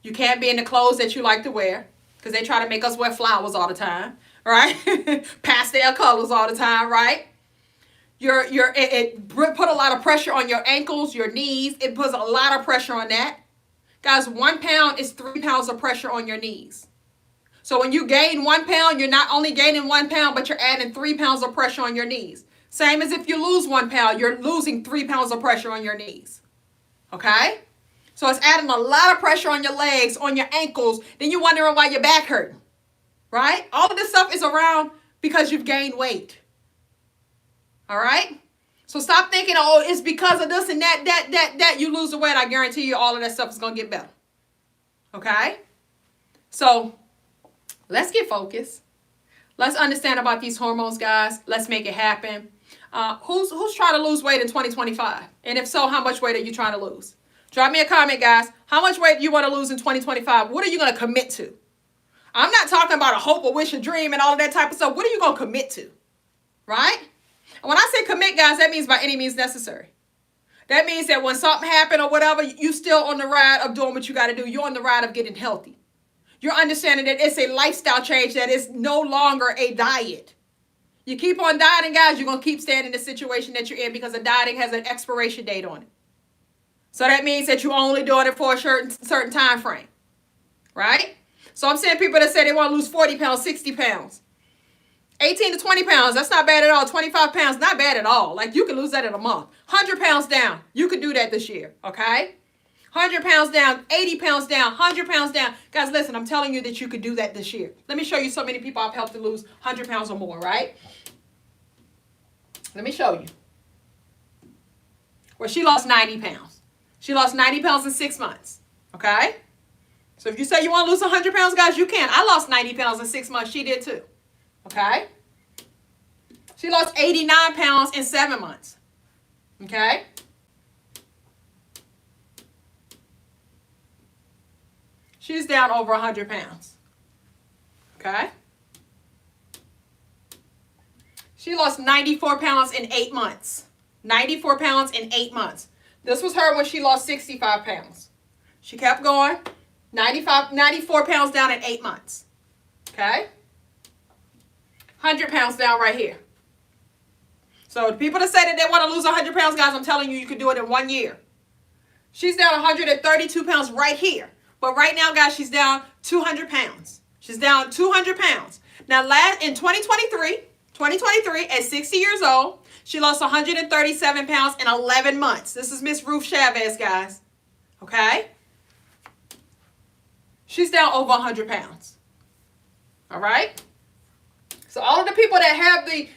You can't be in the clothes that you like to wear because they try to make us wear flowers all the time. right? Pastel colors all the time, right? It put a lot of pressure on your ankles, your knees. It puts a lot of pressure on that. Guys, 1 pound is 3 pounds of pressure on your knees. So when you gain 1 pound, you're not only gaining 1 pound, but you're adding 3 pounds of pressure on your knees. Same as if you lose 1 pound, you're losing 3 pounds of pressure on your knees. Okay? So it's adding a lot of pressure on your legs, on your ankles. Then you're wondering why your back hurting. Right? All of this stuff is around because you've gained weight. All right? So stop thinking, oh, it's because of this and that, you lose the weight. I guarantee you all of that stuff is going to get better. Okay? So let's get focused. Let's understand about these hormones, guys. Let's make it happen. Who's trying to lose weight in 2025? And if so, how much weight are you trying to lose? Drop me a comment, guys. How much weight do you want to lose in 2025? What are you going to commit to? I'm not talking about a hope, a wish, a dream, and all of that type of stuff. What are you going to commit to? Right? And when I say commit, guys, that means by any means necessary. That means that when something happened or whatever, you still on the ride of doing what you got to do. You're on the ride of getting healthy. You're understanding that it's a lifestyle change, that it's no longer a diet. You keep on dieting, guys, you're going to keep staying in the situation that you're in because the dieting has an expiration date on it. So that means that you're only doing it for a certain time frame. Right? So I'm seeing people that say they want to lose 40 pounds, 60 pounds. 18 to 20 pounds, that's not bad at all. 25 pounds, not bad at all. Like, you can lose that in a month. 100 pounds down, you could do that this year, okay? 100 pounds down, 80 pounds down, 100 pounds down. Guys, listen, I'm telling you that you could do that this year. Let me show you so many people I've helped to lose 100 pounds or more, right? Let me show you. Well, she lost 90 pounds. She lost 90 pounds in 6 months, okay? So if you say you want to lose 100 pounds, guys, you can. I lost 90 pounds in 6 months. She did too. Okay? She lost 89 pounds in 7 months. Okay? She's down over 100 pounds. Okay? She lost 94 pounds in 8 months. 94 pounds in 8 months. This was her when she lost 65 pounds. She kept going. 94 pounds down in 8 months. Okay? 100 pounds down right here. So the people that say that they want to lose 100 pounds, guys, I'm telling you, you can do it in 1 year. She's down 132 pounds right here. But right now, guys, she's down 200 pounds. She's down 200 pounds. Now, in 2023, at 60 years old, she lost 137 pounds in 11 months. This is Miss Ruth Chavez, guys. Okay? She's down over 100 pounds. All right? So all of the people that have the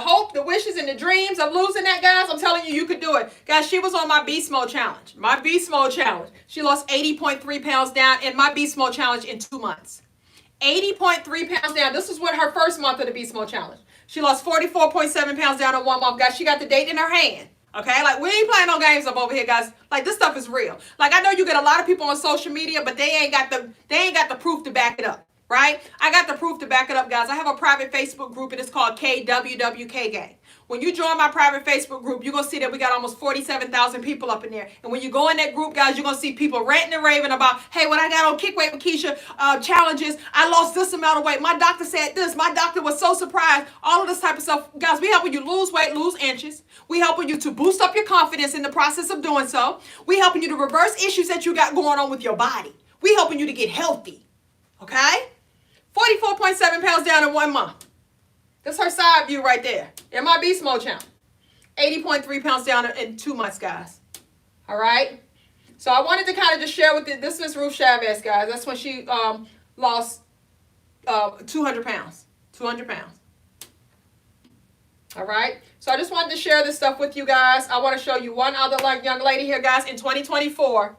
hope, the wishes, and the dreams of losing that, guys, I'm telling you, you could do it. Guys, she was on my Beast Mode Challenge. My Beast Mode Challenge. She lost 80.3 pounds down in my Beast Mode Challenge in 2 months. 80.3 pounds down. This was with her first month of the Beast Mode Challenge. She lost 44.7 pounds down in 1 month. Guys, she got the date in her hand. Okay? Like, we ain't playing no games up over here, guys. Like, this stuff is real. Like, I know you get a lot of people on social media, but they ain't got the proof to back it up. Right? I got the proof to back it up, guys. I have a private Facebook group, and it's called KWWK Gang. When you join my private Facebook group, you're going to see that we got almost 47,000 people up in there. And when you go in that group, guys, you're going to see people ranting and raving about, hey, when I got on Kick Weight with Keisha challenges, I lost this amount of weight. My doctor said this. My doctor was so surprised. All of this type of stuff. Guys, we helping you lose weight, lose inches. We helping you to boost up your confidence in the process of doing so. We helping you to reverse issues that you got going on with your body. We helping you to get healthy. Okay? 44.7 pounds down in 1 month. That's her side view right there. In my Beast Mode Challenge. 80.3 pounds down in 2 months, guys. All right? So I wanted to kind of just share with you. This is Ruth Chavez, guys. That's when she lost 200 pounds. 200 pounds. All right? So I just wanted to share this stuff with you guys. I want to show you one other young lady here, guys. In 2024,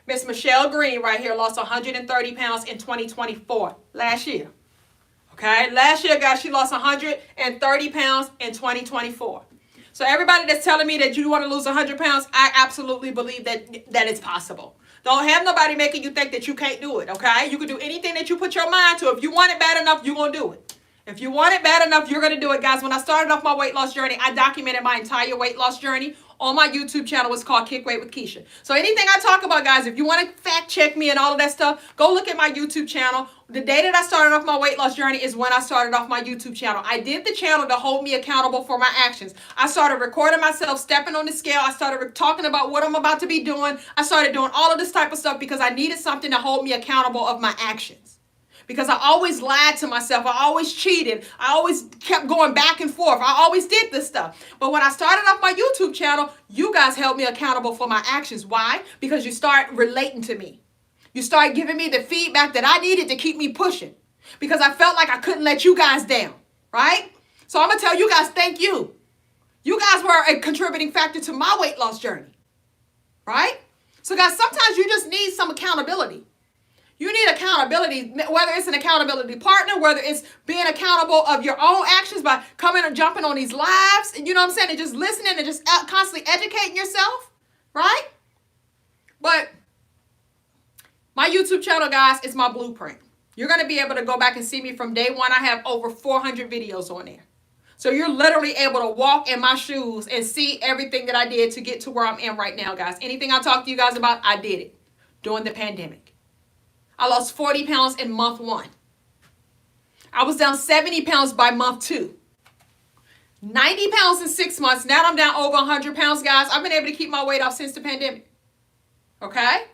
Miss Michelle Green right here lost 130 pounds in 2024. Last year. Okay? Last year, guys, she lost 130 pounds in 2024. So everybody that's telling me that you want to lose 100 pounds, I absolutely believe that it's possible. Don't have nobody making you think that you can't do it, okay? You can do anything that you put your mind to. If you want it bad enough, you're going to do it. If you want it bad enough, you're going to do it, guys. When I started off my weight loss journey, I documented my entire weight loss journey on my YouTube channel. It's called Kick Weight with Keisha. So anything I talk about, guys, if you want to fact check me and all of that stuff, go look at my YouTube channel. The day that I started off my weight loss journey is when I started off my YouTube channel. I did the channel to hold me accountable for my actions. I started recording myself, stepping on the scale. I started talking about what I'm about to be doing. I started doing all of this type of stuff because I needed something to hold me accountable of my actions. Because I always lied to myself. I always cheated. I always kept going back and forth. I always did this stuff. But when I started off my YouTube channel, you guys held me accountable for my actions. Why? Because you start relating to me. You start giving me the feedback that I needed to keep me pushing. Because I felt like I couldn't let you guys down. Right? So I'm going to tell you guys, thank you. You guys were a contributing factor to my weight loss journey. Right? So guys, sometimes you just need some accountability. You need accountability, whether it's an accountability partner, whether it's being accountable of your own actions by coming and jumping on these lives, and you know what I'm saying, and just listening and just constantly educating yourself, right? But my YouTube channel, guys, is my blueprint. You're going to be able to go back and see me from day one. I have over 400 videos on there. So you're literally able to walk in my shoes and see everything that I did to get to where I'm in right now, guys. Anything I talk to you guys about, I did it during the pandemic. I lost 40 pounds in month 1. I was down 70 pounds by month 2. 90 pounds in 6 months. Now I'm down over 100 pounds, guys. I've been able to keep my weight off since the pandemic. Okay?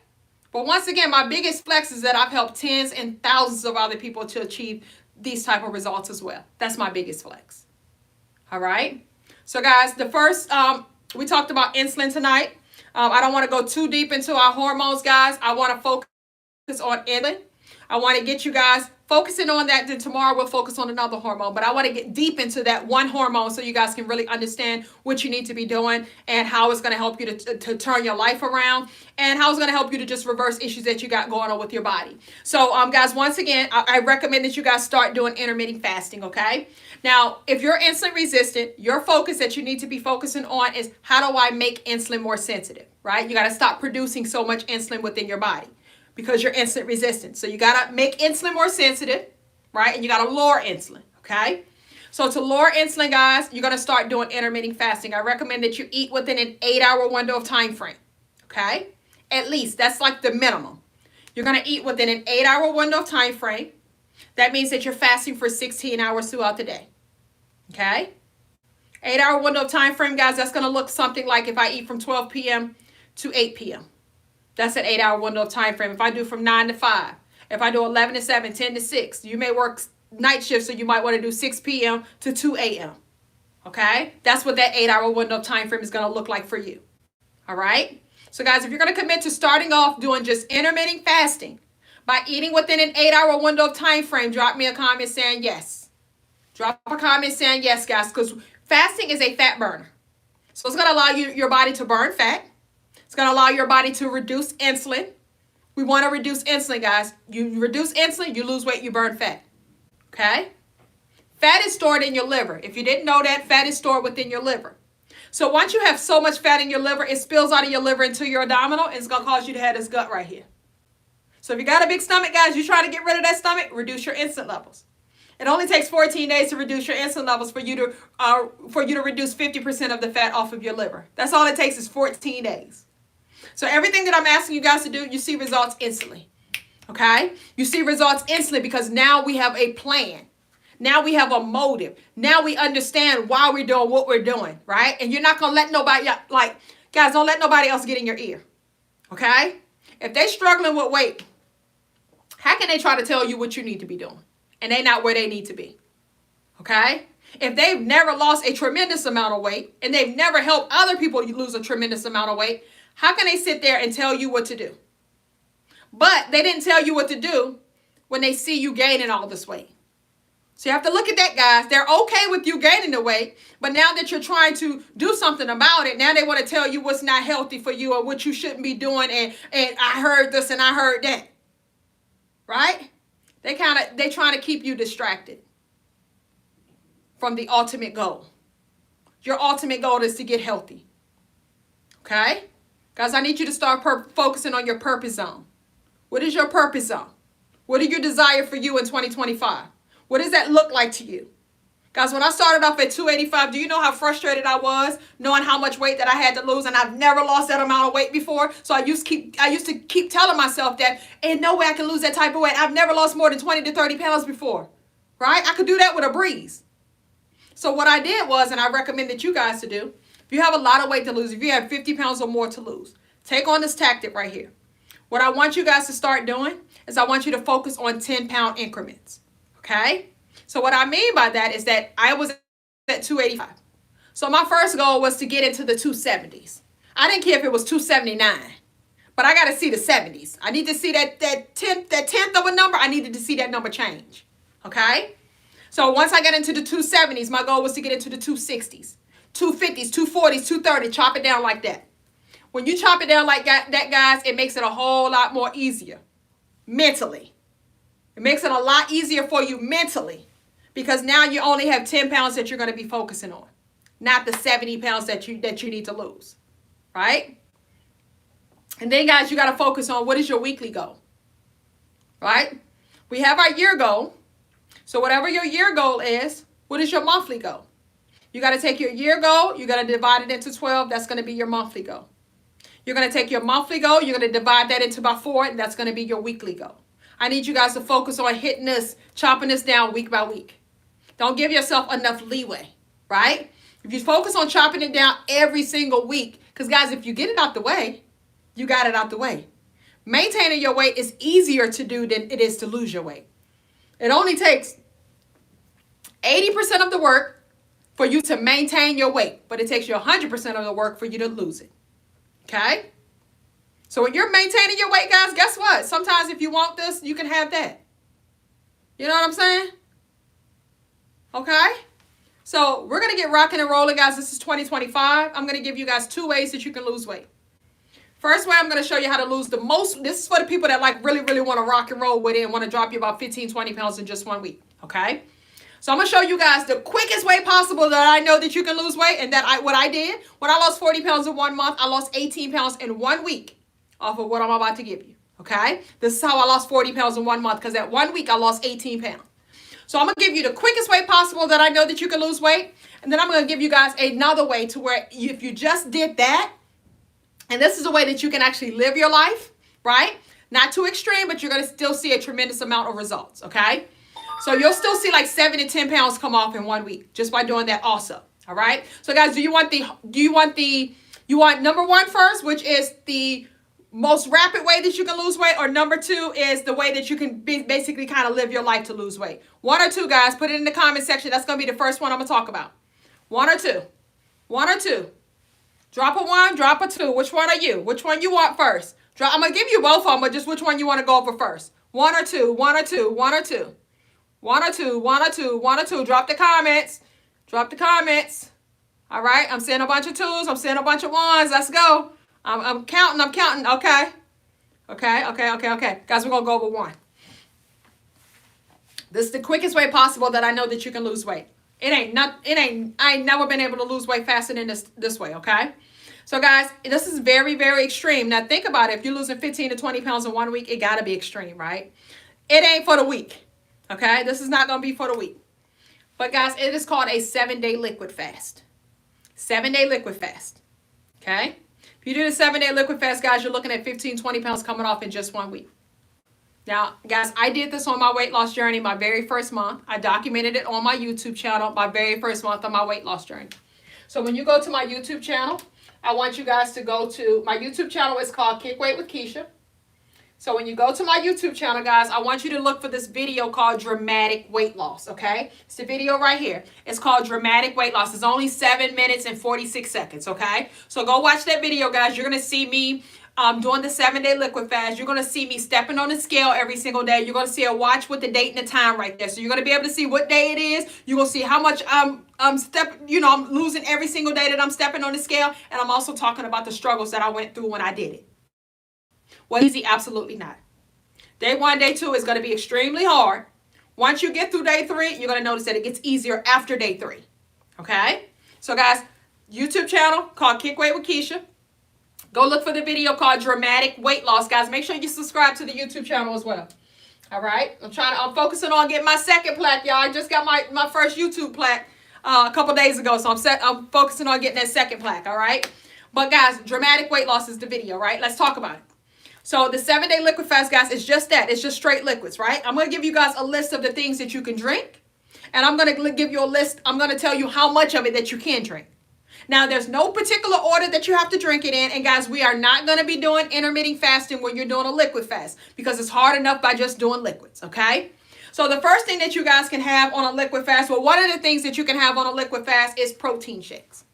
But once again, my biggest flex is that I've helped tens and thousands of other people to achieve these type of results as well. That's my biggest flex. All right? So, guys, the first, we talked about insulin tonight. I don't want to go too deep into our hormones, guys. I want to focus on insulin. I want to get you guys focusing on that. Then tomorrow we'll focus on another hormone. But I want to get deep into that one hormone so you guys can really understand what you need to be doing and how it's going to help you to turn your life around and how it's going to help you to just reverse issues that you got going on with your body. So, guys, once again, I recommend that you guys start doing intermittent fasting, okay? Now, if you're insulin resistant, your focus that you need to be focusing on is how do I make insulin more sensitive, right? You got to stop producing so much insulin within your body, because you're insulin resistant. So you got to make insulin more sensitive, right? And you got to lower insulin, okay? So to lower insulin, guys, you're going to start doing intermittent fasting. I recommend that you eat within an 8-hour window of time frame, okay? At least. That's like the minimum. You're going to eat within an 8-hour window of time frame. That means that you're fasting for 16 hours throughout the day, okay? 8-hour window of time frame, guys, that's going to look something like if I eat from 12 p.m. to 8 p.m. That's an 8-hour window of time frame. If I do from 9 to 5, if I do 11 to 7, 10 to 6, you may work night shift, so you might want to do 6 p.m. to 2 a.m. Okay? That's what that 8-hour window of time frame is going to look like for you. All right? So, guys, if you're going to commit to starting off doing just intermittent fasting by eating within an 8-hour window of time frame, drop me a comment saying yes. Drop a comment saying yes, guys, because fasting is a fat burner. So it's going to allow your body to burn fat. It's going to allow your body to reduce insulin. We want to reduce insulin, guys. You reduce insulin, you lose weight, you burn fat. Okay? Fat is stored in your liver. If you didn't know that, fat is stored within your liver. So once you have so much fat in your liver, it spills out of your liver into your abdominal, and it's going to cause you to have this gut right here. So if you got a big stomach, guys, you're trying to get rid of that stomach, reduce your insulin levels. It only takes 14 days to reduce your insulin levels for you to reduce 50% of the fat off of your liver. That's all it takes is 14 days. So everything that I'm asking you guys to do, you see results instantly, okay? You see results instantly because now we have a plan. Now we have a motive. Now we understand why we're doing what we're doing, right? And you're not going to let nobody, guys, don't let nobody else get in your ear, okay? If they're struggling with weight, how can they try to tell you what you need to be doing? And they're not where they need to be, okay? If they've never lost a tremendous amount of weight and they've never helped other people lose a tremendous amount of weight, how can they sit there and tell you what to do? But they didn't tell you what to do when they see you gaining all this weight. So you have to look at that, guys. They're okay with you gaining the weight, but now that you're trying to do something about it, now they want to tell you what's not healthy for you or what you shouldn't be doing, and I heard this and I heard that. Right? They trying to keep you distracted from the ultimate goal. Your ultimate goal is to get healthy. Okay? Guys, I need you to start focusing on your purpose zone. What is your purpose zone? What are your desire for you in 2025? What does that look like to you? Guys, when I started off at 285, do you know how frustrated I was knowing how much weight that I had to lose? And I've never lost that amount of weight before. So I used to keep telling myself that ain't no way I can lose that type of weight. I've never lost more than 20 to 30 pounds before, right? I could do that with a breeze. So what I did was, and I recommend that you guys to do, if you have a lot of weight to lose, if you have 50 pounds or more to lose, take on this tactic right here. What I want you guys to start doing is I want you to focus on 10-pound increments, okay? So what I mean by that is that I was at 285. So my first goal was to get into the 270s. I didn't care if it was 279, but I got to see the 70s. I need to see that tenth of a number. I needed to see that number change, okay? So once I got into the 270s, my goal was to get into the 260s, 250s, 240s, 230s, chop it down like that. When you chop it down like that, guys, it makes it a whole lot more easier mentally. It makes it a lot easier for you mentally. Because now you only have 10 pounds that you're going to be focusing on, not the 70 pounds that you need to lose, right? And then, guys, you got to focus on what is your weekly goal, right? We have our year goal. So whatever your year goal is, what is your monthly goal? You got to take your year goal. You got to divide it into 12. That's going to be your monthly goal. You're going to take your monthly goal. You're going to divide that into by 4, and that's going to be your weekly goal. I need you guys to focus on hitting this, chopping this down week by week. Don't give yourself enough leeway, right? If you focus on chopping it down every single week, because guys, if you get it out the way, you got it out the way. Maintaining your weight is easier to do than it is to lose your weight. It only takes 80% of the work for you to maintain your weight, but it takes you 100% of the work for you to lose it, okay? So when you're maintaining your weight, guys, guess what? Sometimes if you want this, you can have that. You know what I'm saying? Okay, so we're going to get rocking and rolling, guys. This is 2025. I'm going to give you guys 2 ways that you can lose weight. First way, I'm going to show you how to lose the most. This is for the people that like really want to rock and roll with it and want to drop you about 15, 20 pounds in just 1 week. Okay, so I'm going to show you guys the quickest way possible that I know that you can lose weight, and that what I did when I lost 40 pounds in 1 month, I lost 18 pounds in 1 week off of what I'm about to give you. Okay, this is how I lost 40 pounds in 1 month, because at 1 week I lost 18 pounds. So I'm going to give you the quickest way possible that I know that you can lose weight. And then I'm going to give you guys another way to where if you just did that, and this is a way that you can actually live your life, right? Not too extreme, but you're going to still see a tremendous amount of results, okay? So you'll still see like 7 to 10 pounds come off in 1 week just by doing that also, all right? So guys, you want number 1 first, which is the most rapid way that you can lose weight, or number 2 is the way that you can basically kind of live your life to lose weight? 1 or 2, guys, put it in the comment section. That's going to be the first one I'm going to talk about. 1 or 2. 1 or 2. Drop a 1, drop a 2. Which one are you? Which one you want first? I'm going to give you both of them, but just which one you want to go over first. 1 or 2, 1 or 2, 1 or 2. 1 or 2, 1 or 2, 1 or 2. Drop the comments. Drop the comments. All right, I'm seeing a bunch of 2s. I'm seeing a bunch of 1s. Let's go. I'm counting. Okay. Guys, we're going to go over 1. This is the quickest way possible that I know that you can lose weight. I ain't never been able to lose weight faster than this way, okay? So guys, this is very, very extreme. Now think about it. If you're losing 15 to 20 pounds in 1 week, it got to be extreme, right? It ain't for the week, okay? This is not going to be for the week. But guys, it is called a 7-day liquid fast. 7-day liquid fast, okay? If you do the 7-day liquid fast, guys, you're looking at 15, 20 pounds coming off in just 1 week. Now, guys, I did this on my weight loss journey my very first month. I documented it on my YouTube channel my very first month on my weight loss journey. So when you go to my YouTube channel, I want you guys to go to my YouTube channel. It's called Kick Weight with Keisha. So when you go to my YouTube channel, guys, I want you to look for this video called Dramatic Weight Loss, okay? It's the video right here. It's called Dramatic Weight Loss. It's only 7 minutes and 46 seconds, okay? So go watch that video, guys. You're going to see me doing the 7-day liquid fast. You're going to see me stepping on the scale every single day. You're going to see a watch with the date and the time right there. So you're going to be able to see what day it is. You're going to see how much I'm losing every single day that I'm stepping on the scale. And I'm also talking about the struggles that I went through when I did it. Was easy? Absolutely not. Day 1, day 2 is going to be extremely hard. Once you get through day 3, you're going to notice that it gets easier after day 3. Okay? So guys, YouTube channel called Kick Weight with Keisha. Go look for the video called Dramatic Weight Loss, guys. Make sure you subscribe to the YouTube channel as well. All right. I'm focusing on getting my second plaque, y'all. I just got my first YouTube plaque a couple days ago. So I'm focusing on getting that second plaque. All right. But guys, dramatic weight loss is the video, right? Let's talk about it. So the 7-day liquid fast, guys, is just that. It's just straight liquids, right? I'm going to give you guys a list of the things that you can drink. And I'm going to give you a list. I'm going to tell you how much of it that you can drink. Now, there's no particular order that you have to drink it in. And guys, we are not going to be doing intermittent fasting when you're doing a liquid fast because it's hard enough by just doing liquids, okay? So the first thing that you guys can have on a liquid fast, well, one of the things that you can have on a liquid fast is protein shakes.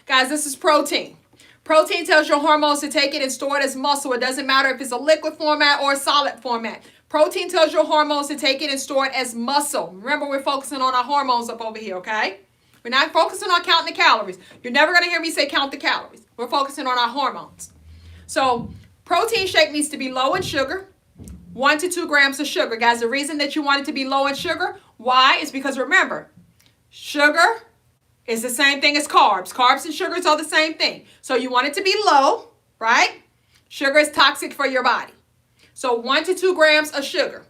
Guys, this is protein. Protein tells your hormones to take it and store it as muscle. It doesn't matter if it's a liquid format or a solid format. Protein tells your hormones to take it and store it as muscle. Remember, we're focusing on our hormones up over here, okay? We're not focusing on counting the calories. You're never going to hear me say count the calories. We're focusing on our hormones. So protein shake needs to be low in sugar, 1 to 2 grams of sugar. Guys, the reason that you want it to be low in sugar, why? Is because remember, sugar is the same thing as carbs. Carbs and sugars are the same thing. So you want it to be low, right? Sugar is toxic for your body. So 1 to 2 grams of sugar.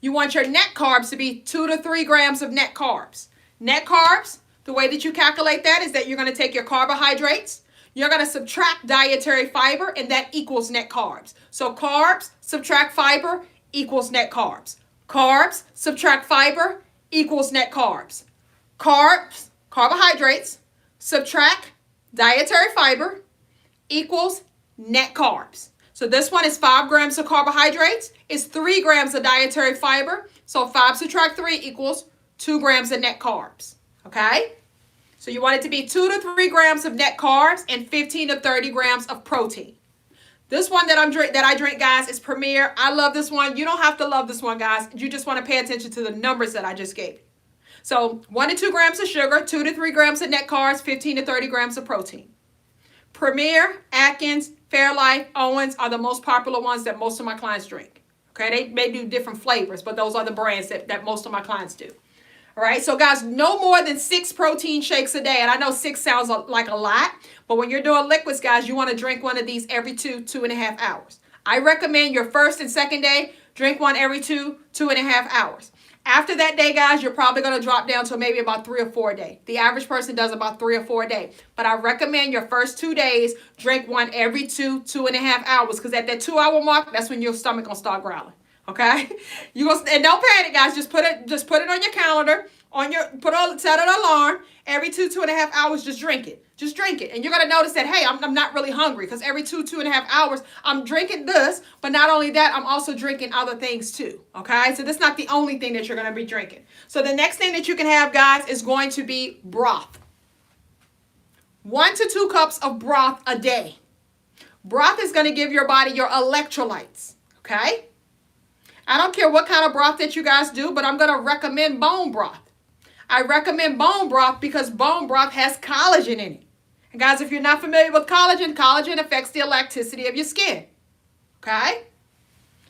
You want your net carbs to be 2 to 3 grams of net carbs. Net carbs, the way that you calculate that is that you're going to take your carbohydrates, you're going to subtract dietary fiber, and that equals net carbs. So carbs subtract fiber equals net carbs. Carbs subtract fiber equals net carbs. Carbs, carbohydrates, subtract dietary fiber equals net carbs. So this one is 5 grams of carbohydrates. It's 3 grams of dietary fiber. So 5 subtract 3 equals 2 grams of net carbs. Okay? So you want it to be 2 to 3 grams of net carbs and 15 to 30 grams of protein. This one that I drink, guys, is Premier. I love this one. You don't have to love this one, guys. You just want to pay attention to the numbers that I just gave you. So 1 to 2 grams of sugar, 2 to 3 grams of net carbs, 15 to 30 grams of protein. Premier, Atkins, Fairlife, Owens are the most popular ones that most of my clients drink. Okay, they may do different flavors, but those are the brands that most of my clients do. All right, so guys, no more than 6 protein shakes a day. And I know 6 sounds like a lot, but when you're doing liquids, guys, you want to drink one of these every 2.5 hours. I recommend your first and second day, drink one every 2.5 hours. After that day, guys, you're probably going to drop down to maybe about 3 or 4 a day. The average person does about 3 or 4 a day. But I recommend your first 2 days, drink one every 2.5 hours. Because at that 2-hour mark, that's when your stomach going to start growling. Okay? And don't panic, guys. Just put it on your calendar. Set an alarm. Every 2.5 hours, just drink it. Just drink it. And you're going to notice that, hey, I'm not really hungry because every 2.5 hours, I'm drinking this. But not only that, I'm also drinking other things too. Okay? So that's not the only thing that you're going to be drinking. So the next thing that you can have, guys, is going to be broth. 1 to 2 cups of broth a day. Broth is going to give your body your electrolytes. Okay? I don't care what kind of broth that you guys do, but I'm going to recommend bone broth. I recommend bone broth because bone broth has collagen in it. And guys, if you're not familiar with collagen affects the elasticity of your skin. Okay?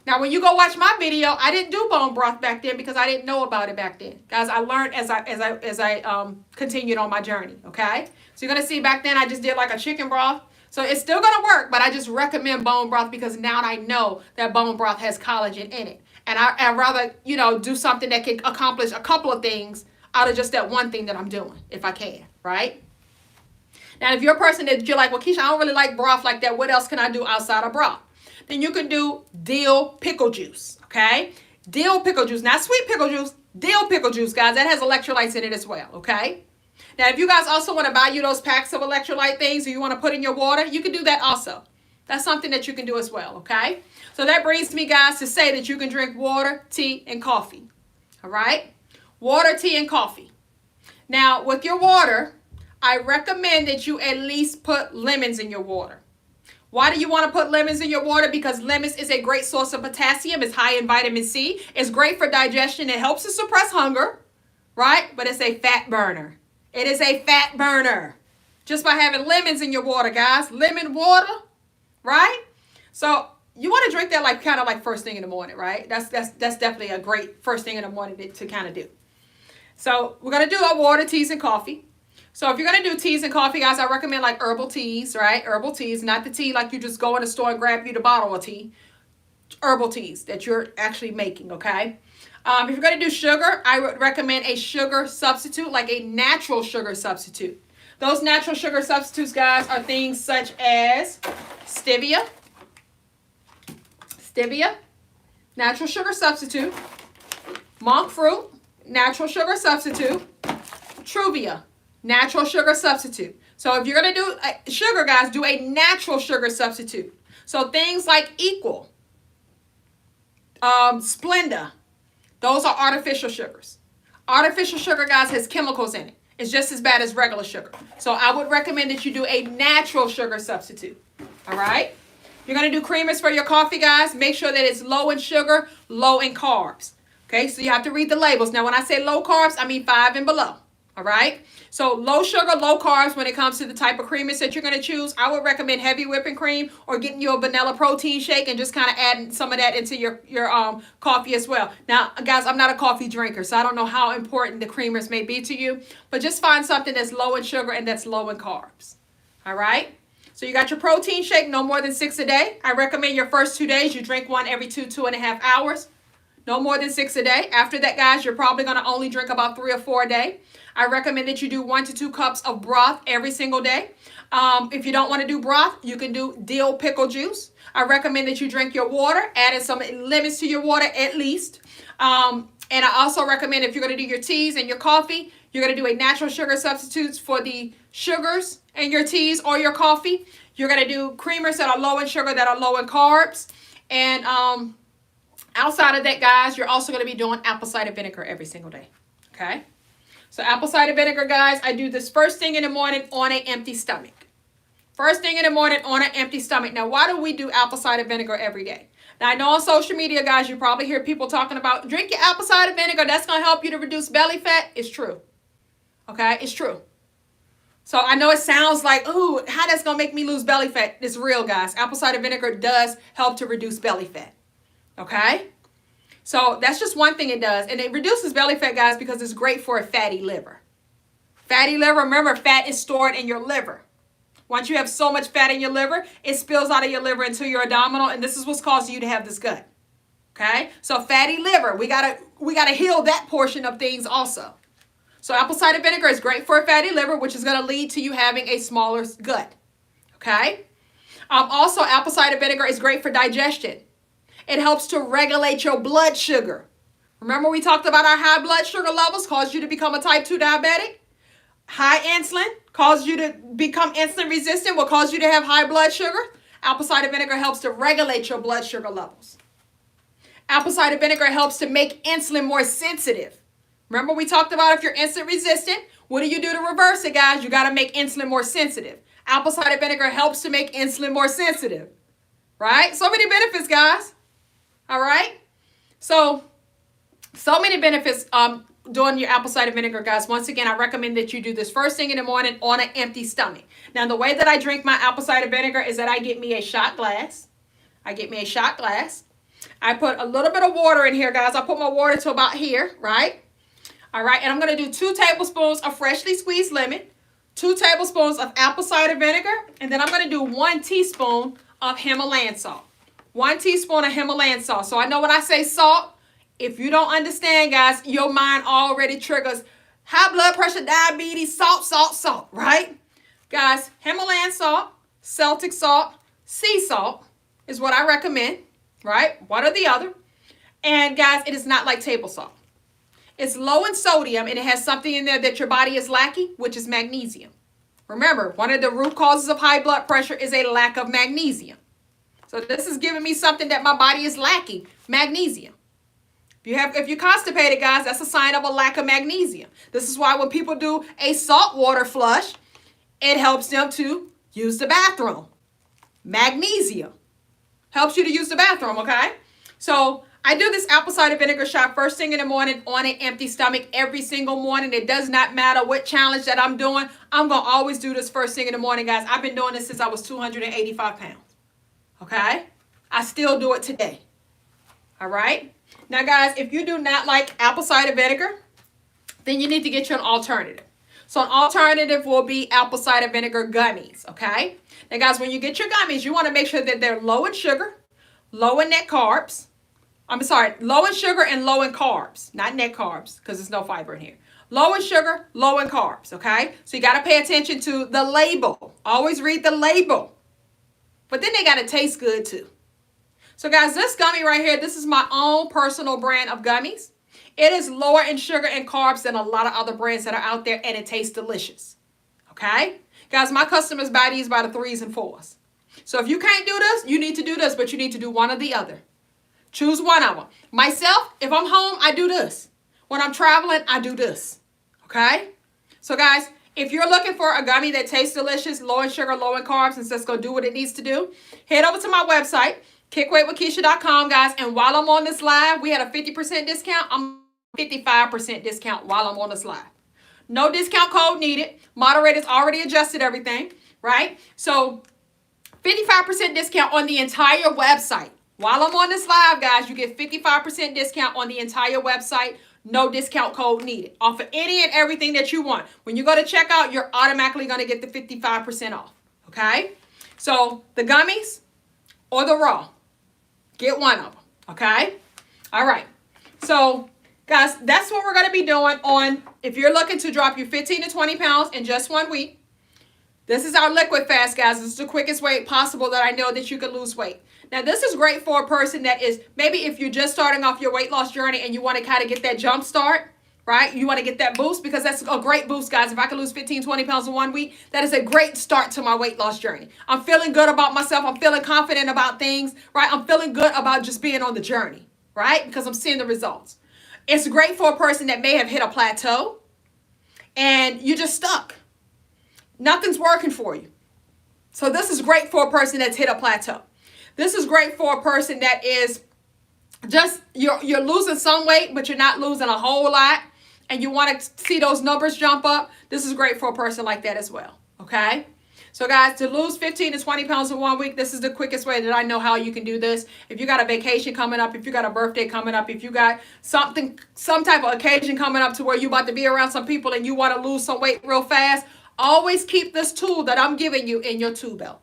Now, when you go watch my video, I didn't do bone broth back then because I didn't know about it back then. Guys, I learned as I continued on my journey. Okay? So you're going to see back then I just did like a chicken broth. So it's still going to work, but I just recommend bone broth because now I know that bone broth has collagen in it. And I'd rather, do something that can accomplish a couple of things out of just that one thing that I'm doing, if I can, right? Now, if you're a person that you're like, well, Keisha, I don't really like broth like that. What else can I do outside of broth? Then you can do dill pickle juice, okay? Dill pickle juice, not sweet pickle juice, dill pickle juice, guys. That has electrolytes in it as well, okay? Now, if you guys also want to buy you those packs of electrolyte things or you want to put in your water, you can do that also. That's something that you can do as well, okay? So that brings me, guys, to say that you can drink water, tea, and coffee, all right? Water, tea, and coffee. Now, with your water, I recommend that you at least put lemons in your water. Why do you want to put lemons in your water? Because lemons is a great source of potassium. It's high in vitamin C. It's great for digestion. It helps to suppress hunger, right? But it's a fat burner. It is a fat burner. Just by having lemons in your water, guys. Lemon water, right? So you want to drink that kind of like first thing in the morning, right? That's definitely a great first thing in the morning to kind of do. So we're going to do our water, teas, and coffee. So if you're going to do teas and coffee, guys, I recommend like herbal teas, right? Herbal teas, not the tea like you just go in the store and grab you the bottle of tea. herbal teas that you're actually making, okay? If you're going to do sugar, I would recommend a sugar substitute, like a natural sugar substitute. Those natural sugar substitutes, guys, are things such as stevia, natural sugar substitute, monk fruit, natural sugar substitute, Truvia, natural sugar substitute. So if you're going to do sugar, guys, do a natural sugar substitute. So things like Equal, Splenda, those are artificial sugars. Artificial sugar, guys, has chemicals in it. It's just as bad as regular sugar. So I would recommend that you do a natural sugar substitute. All right? You're going to do creamers for your coffee, guys. Make sure that it's low in sugar, low in carbs. Okay? So you have to read the labels. Now, when I say low carbs, I mean 5 and below. All right? So low sugar, low carbs when it comes to the type of creamers that you're going to choose. I would recommend heavy whipping cream or getting you a vanilla protein shake and just kind of adding some of that into your coffee as well. Now, guys, I'm not a coffee drinker, so I don't know how important the creamers may be to you. But just find something that's low in sugar and that's low in carbs. All right? So you got your protein shake, no more than 6 a day. I recommend your first 2 days, you drink one every 2.5 hours. No more than 6 a day. After that, guys, you're probably going to only drink about 3 or 4 a day. I recommend that you do 1 to 2 cups of broth every single day. If you don't want to do broth, you can do dill pickle juice. I recommend that you drink your water, adding some lemons to your water at least. And I also recommend if you're going to do your teas and your coffee, you're going to do a natural sugar substitutes for the sugars in your teas or your coffee. You're going to do creamers that are low in sugar, that are low in carbs. And outside of that, guys, you're also going to be doing apple cider vinegar every single day. Okay? So apple cider vinegar, guys, I do this first thing in the morning on an empty stomach. First thing in the morning on an empty stomach. Now, why do we do apple cider vinegar every day? Now, I know on social media, guys, you probably hear people talking about drink your apple cider vinegar. That's going to help you to reduce belly fat. It's true. Okay? It's true. So I know it sounds like, ooh, how that's going to make me lose belly fat. It's real, guys. Apple cider vinegar does help to reduce belly fat. Okay? So that's just one thing it does. And it reduces belly fat, guys, because it's great for a fatty liver. Fatty liver, remember, fat is stored in your liver. Once you have so much fat in your liver, it spills out of your liver into your abdominal, and this is what's causing you to have this gut. Okay? So fatty liver, we gotta heal that portion of things also. So apple cider vinegar is great for a fatty liver, which is going to lead to you having a smaller gut. Okay? Also, apple cider vinegar is great for digestion. It helps to regulate your blood sugar. Remember we talked about our high blood sugar levels cause you to become a type 2 diabetic? High insulin causes you to become insulin resistant, will cause you to have high blood sugar. Apple cider vinegar helps to regulate your blood sugar levels. Apple cider vinegar helps to make insulin more sensitive. Remember we talked about if you're insulin resistant, what do you do to reverse it, guys? You got to make insulin more sensitive. Apple cider vinegar helps to make insulin more sensitive. Right? So many benefits, guys. All right? So many benefits doing your apple cider vinegar, guys. Once again, I recommend that you do this first thing in the morning on an empty stomach. Now, the way that I drink my apple cider vinegar is that I get me a shot glass. I put a little bit of water in here, guys. I put my water to about here, right? All right, and I'm going to do 2 tablespoons of freshly squeezed lemon, 2 tablespoons of apple cider vinegar, and then I'm going to do 1 teaspoon of Himalayan salt. 1 teaspoon of Himalayan salt. So I know when I say salt, if you don't understand, guys, your mind already triggers high blood pressure, diabetes, salt, right? Guys, Himalayan salt, Celtic salt, sea salt is what I recommend, right? One or the other. And guys, it is not like table salt. It's low in sodium, and it has something in there that your body is lacking, which is magnesium. Remember, one of the root causes of high blood pressure is a lack of magnesium. So this is giving me something that my body is lacking, magnesium. If you're constipated, guys, that's a sign of a lack of magnesium. This is why when people do a salt water flush, it helps them to use the bathroom. Magnesium helps you to use the bathroom, okay? So I do this apple cider vinegar shot first thing in the morning on an empty stomach every single morning. It does not matter what challenge that I'm doing. I'm going to always do this first thing in the morning, guys. I've been doing this since I was 285 pounds. Okay? I still do it today. All right? Now, guys, if you do not like apple cider vinegar, then you need to get you an alternative. So an alternative will be apple cider vinegar gummies, okay? Now, guys, when you get your gummies, you want to make sure that they're low in sugar, low in net carbs. I'm sorry, low in sugar and low in carbs, not net carbs, because there's no fiber in here. Low in sugar, low in carbs, okay? So you got to pay attention to the label. Always read the label. But then they got to taste good too. So guys, this gummy right here, this is my own personal brand of gummies. It is lower in sugar and carbs than a lot of other brands that are out there, and it tastes delicious, okay? Guys, my customers buy these by the 3s and 4s. So if you can't do this, you need to do this, but you need to do one or the other. Choose one of them. Myself, if I'm home, I do this. When I'm traveling, I do this. Okay? So guys, if you're looking for a gummy that tastes delicious, low in sugar, low in carbs, and just go do what it needs to do, head over to my website, kickweightwithkeisha.com, guys. And while I'm on this live, we had a 50% discount. I'm 55% discount while I'm on this live. No discount code needed. Moderators already adjusted everything, right? So 55% discount on the entire website. While I'm on this live, guys, you get 55% discount on the entire website. No discount code needed. Off of any and everything that you want. When you go to checkout, you're automatically going to get the 55% off. Okay? So the gummies or the raw. Get one of them. Okay? All right. So, guys, that's what we're going to be doing on, if you're looking to drop your 15 to 20 pounds in just 1 week. This is our liquid fast, guys. This is the quickest way possible that I know that you can lose weight. Now, this is great for a person that is, maybe if you're just starting off your weight loss journey and you want to kind of get that jump start, right? You want to get that boost, because that's a great boost, guys. If I can lose 15, 20 pounds in 1 week, that is a great start to my weight loss journey. I'm feeling good about myself. I'm feeling confident about things, right? I'm feeling good about just being on the journey, right? Because I'm seeing the results. It's great for a person that may have hit a plateau and you're just stuck. Nothing's working for you. So this is great for a person that's hit a plateau. This is great for a person that is just, you're losing some weight, but you're not losing a whole lot, and you want to see those numbers jump up. This is great for a person like that as well, okay? So guys, to lose 15 to 20 pounds in 1 week, this is the quickest way that I know how you can do this. If you got a vacation coming up, if you got a birthday coming up, if you got some type of occasion coming up to where you're about to be around some people and you want to lose some weight real fast, always keep this tool that I'm giving you in your tool belt.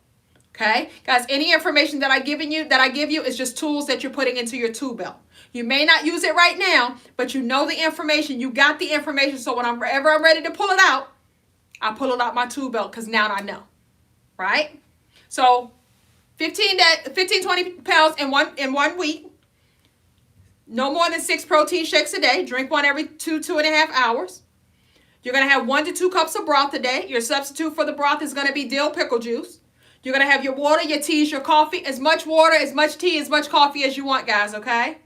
Okay, guys, any information that I give you is just tools that you're putting into your tool belt. You may not use it right now, but you know the information. You got the information. So whenever I'm ready to pull it out, I pull it out my tool belt, because now I know, right? So 15, 20 pounds in one week. No more than 6 protein shakes a day. Drink one every 2.5 hours. You're going to have 1 to 2 cups of broth a day. Your substitute for the broth is going to be dill pickle juice. You're going to have your water, your teas, your coffee. As much water, as much tea, as much coffee as you want, guys, okay?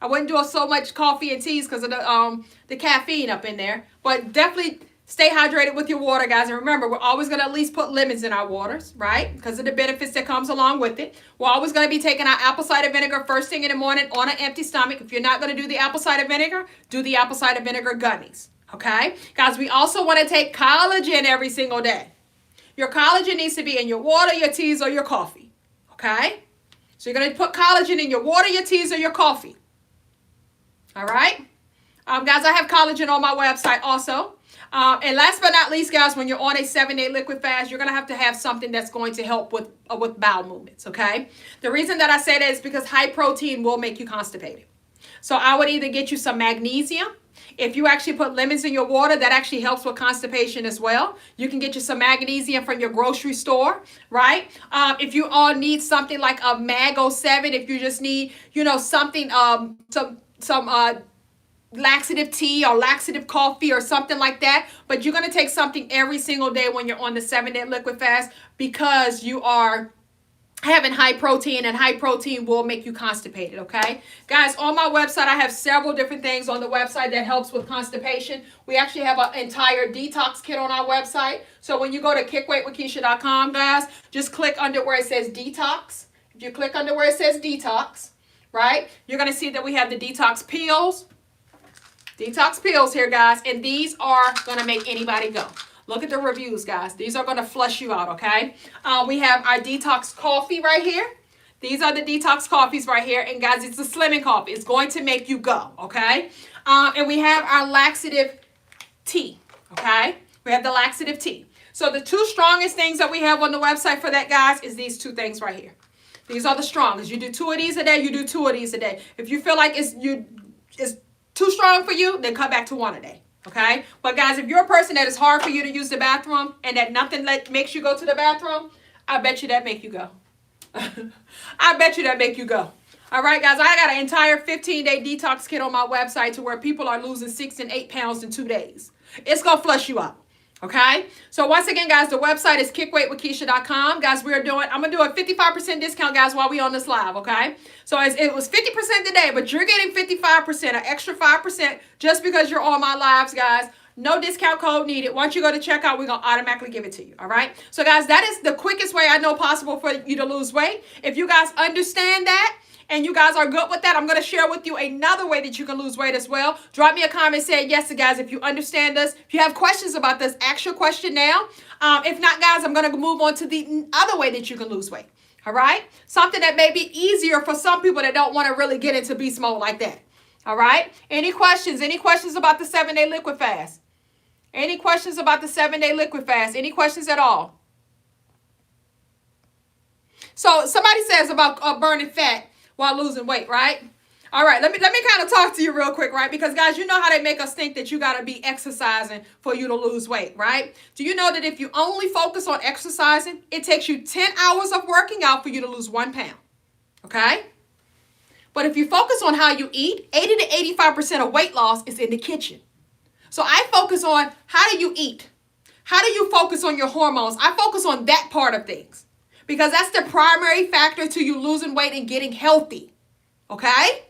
I wouldn't do so much coffee and teas because of the caffeine up in there. But definitely stay hydrated with your water, guys. And remember, we're always going to at least put lemons in our waters, right? Because of the benefits that comes along with it. We're always going to be taking our apple cider vinegar first thing in the morning on an empty stomach. If you're not going to do the apple cider vinegar, do the apple cider vinegar gummies, okay? Guys, we also want to take collagen every single day. Your collagen needs to be in your water, your teas, or your coffee, okay? So you're going to put collagen in your water, your teas, or your coffee, all right? Guys, I have collagen on my website also. And last but not least, guys, when you're on a 7-day liquid fast, you're going to have something that's going to help with bowel movements, okay? The reason that I say that is because high protein will make you constipated. So I would either get you some magnesium. If you actually put lemons in your water, that actually helps with constipation as well. You can get you some magnesium from your grocery store, right? If you all need something like a Mag 07, if you just need, something, some laxative tea or laxative coffee or something like that. But you're going to take something every single day when you're on the 7-day liquid fast, because you are having high protein, and high protein will make you constipated, okay? Guys, on my website, I have several different things on the website that helps with constipation. We actually have an entire detox kit on our website. So when you go to kickweightwithkeisha.com, guys, just click under where it says detox. If you click under where it says detox, right, you're going to see that we have the detox pills. Detox pills here, guys, and these are going to make anybody go. Look at the reviews, guys. These are going to flush you out, okay? We have our detox coffee right here. These are the detox coffees right here. And, guys, it's a slimming coffee. It's going to make you go, okay? And we have our laxative tea, okay? We have the laxative tea. So the 2 strongest things that we have on the website for that, guys, is these 2 things right here. These are the strongest. You do 2 of these a day, you do 2 of these a day. If you feel like it's too strong for you, then cut back to 1 a day. Okay? But guys, if you're a person that it's hard for you to use the bathroom and that nothing makes you go to the bathroom, I bet you that make you go. I bet you that make you go. All right, guys, I got an entire 15-day detox kit on my website to where people are losing 6 and 8 pounds in 2 days. It's going to flush you out. Okay? So once again, guys, the website is kickweightwithkeisha.com. Guys, I'm going to do a 55% discount, guys, while we on this live, okay? So it was 50% today, but you're getting 55%, an extra 5% just because you're on my lives, guys. No discount code needed. Once you go to checkout, we're going to automatically give it to you, all right? So, guys, that is the quickest way I know possible for you to lose weight. If you guys understand that, and you guys are good with that, I'm going to share with you another way that you can lose weight as well. Drop me a comment saying yes, guys, if you understand this. If you have questions about this, ask your question now. If not, guys, I'm going to move on to the other way that you can lose weight. All right? Something that may be easier for some people that don't want to really get into beast mode like that. All right? Any questions? Any questions about the 7-day liquid fast? Any questions about the 7-day liquid fast? Any questions at all? So somebody says about burning fat while losing weight, right? All right, let me kind of talk to you real quick, right? Because, guys, you know how they make us think that you got to be exercising for you to lose weight, right? Do you know that if you only focus on exercising, it takes you 10 hours of working out for you to lose 1 pound, okay? But if you focus on how you eat, 80 to 85% of weight loss is in the kitchen. So I focus on how do you eat? How do you focus on your hormones? I focus on that part of things because that's the primary factor to you losing weight and getting healthy, okay?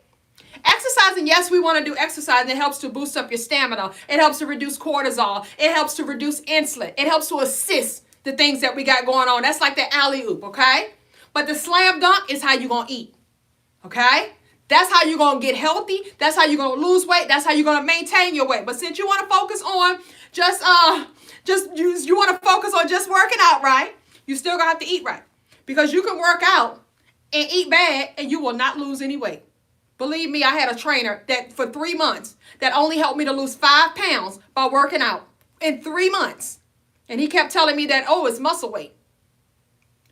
Exercising, yes, we want to do exercise, and it helps to boost up your stamina. It helps to reduce cortisol. It helps to reduce insulin. It helps to assist the things that we got going on. That's like the alley-oop, okay? But the slam dunk is how you're going to eat, okay? That's how you're going to get healthy. That's how you're going to lose weight. That's how you're going to maintain your weight. But since you want to focus on you want to focus on just working out right, you still going to have to eat right. Because you can work out and eat bad and you will not lose any weight. Believe me, I had a trainer that for 3 months that only helped me to lose 5 pounds by working out in 3 months. And he kept telling me that, oh, it's muscle weight.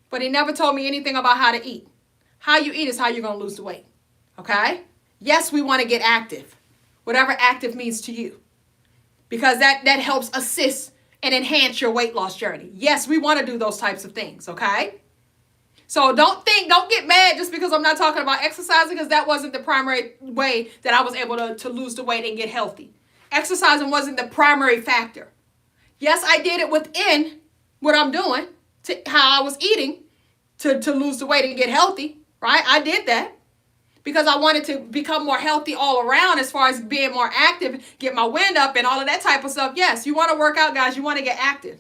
But he never told me anything about how to eat. How you eat is how you're going to lose the weight. Okay? Yes, we want to get active. Whatever active means to you. Because that helps assist and enhance your weight loss journey. Yes, we want to do those types of things. Okay? So don't get mad just because I'm not talking about exercising, because that wasn't the primary way that I was able to lose the weight and get healthy. Exercising wasn't the primary factor. Yes, I did it within what I'm doing, to how I was eating to lose the weight and get healthy, right? I did that because I wanted to become more healthy all around as far as being more active, get my wind up and all of that type of stuff. Yes, you want to work out, guys. You want to get active.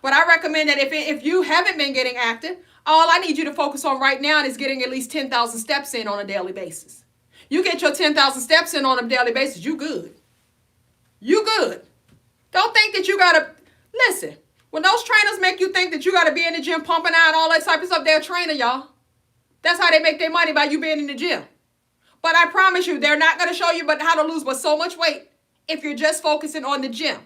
But I recommend that if you haven't been getting active, all I need you to focus on right now is getting at least 10,000 steps in on a daily basis. You get your 10,000 steps in on a daily basis, you good. You good. Don't think that you got to, listen, when those trainers make you think that you got to be in the gym pumping out all that type of stuff, they're a trainer, y'all. That's how they make their money, by you being in the gym. But I promise you, they're not going to show you how to lose but so much weight if you're just focusing on the gym.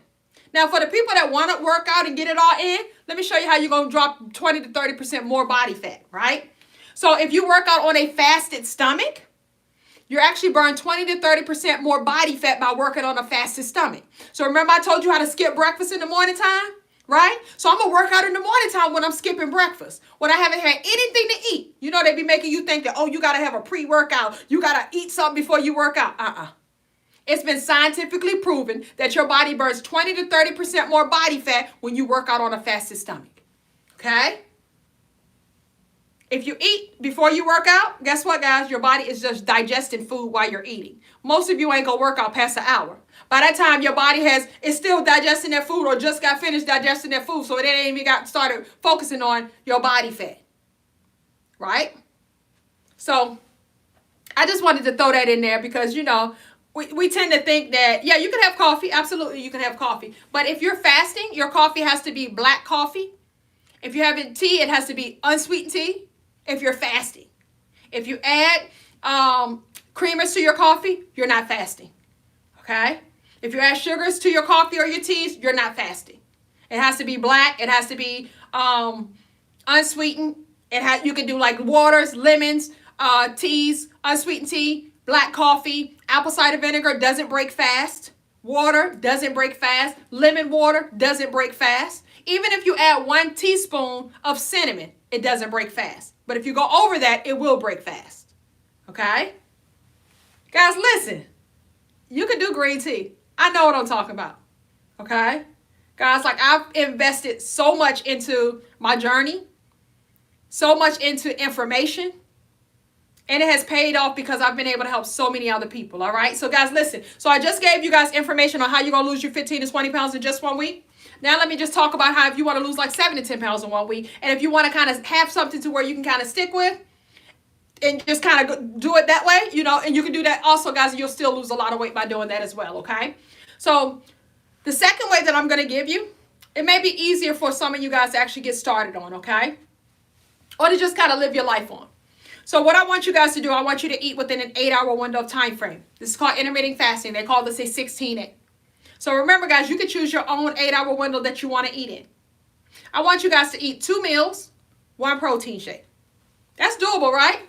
Now, for the people that want to work out and get it all in, let me show you how you're going to drop 20 to 30% more body fat, right? So if you work out on a fasted stomach, you actually burn 20 to 30% more body fat by working on a fasted stomach. So remember I told you how to skip breakfast in the morning time, right? So I'm going to work out in the morning time when I'm skipping breakfast, when I haven't had anything to eat. You know, they be making you think that, oh, you got to have a pre-workout. You got to eat something before you work out. It's been scientifically proven that your body burns 20 to 30% more body fat when you work out on a fasted stomach. Okay? If you eat before you work out, guess what, guys? Your body is just digesting food while you're eating. Most of you ain't going to work out past an hour. By that time, your body is still digesting that food or just got finished digesting that food, so it ain't even got started focusing on your body fat. Right? So, I just wanted to throw that in there because, you know, we tend to think that, yeah, you can have coffee. Absolutely, you can have coffee. But if you're fasting, your coffee has to be black coffee. If you're having tea, it has to be unsweetened tea if you're fasting. If you add creamers to your coffee, you're not fasting. Okay? If you add sugars to your coffee or your teas, you're not fasting. It has to be black. It has to be unsweetened You can do like waters, lemons, teas, unsweetened tea, black coffee, apple cider vinegar doesn't break fast. Water doesn't break fast. Lemon water doesn't break fast. Even if you add 1 teaspoon of cinnamon, it doesn't break fast. But if you go over that, it will break fast. Okay? Guys, listen. You can do green tea. I know what I'm talking about. Okay? Guys, like I've invested so much into my journey, so much into information, and it has paid off because I've been able to help so many other people. All right? So guys, listen. So I just gave you guys information on how you're going to lose your 15 to 20 pounds in just 1 week. Now let me just talk about how if you want to lose like 7 to 10 pounds in 1 week, and if you want to kind of have something to where you can kind of stick with and just kind of do it that way, you know, and you can do that also, guys, and you'll still lose a lot of weight by doing that as well, okay? So the second way that I'm going to give you, it may be easier for some of you guys to actually get started on, okay? Or to just kind of live your life on. So what I want you guys to do, I want you to eat within an 8-hour window of time frame. This is called intermittent fasting. They call this a 16-8. So remember, guys, you can choose your own 8-hour window that you want to eat in. I want you guys to eat 2 meals, 1 protein shake. That's doable, right?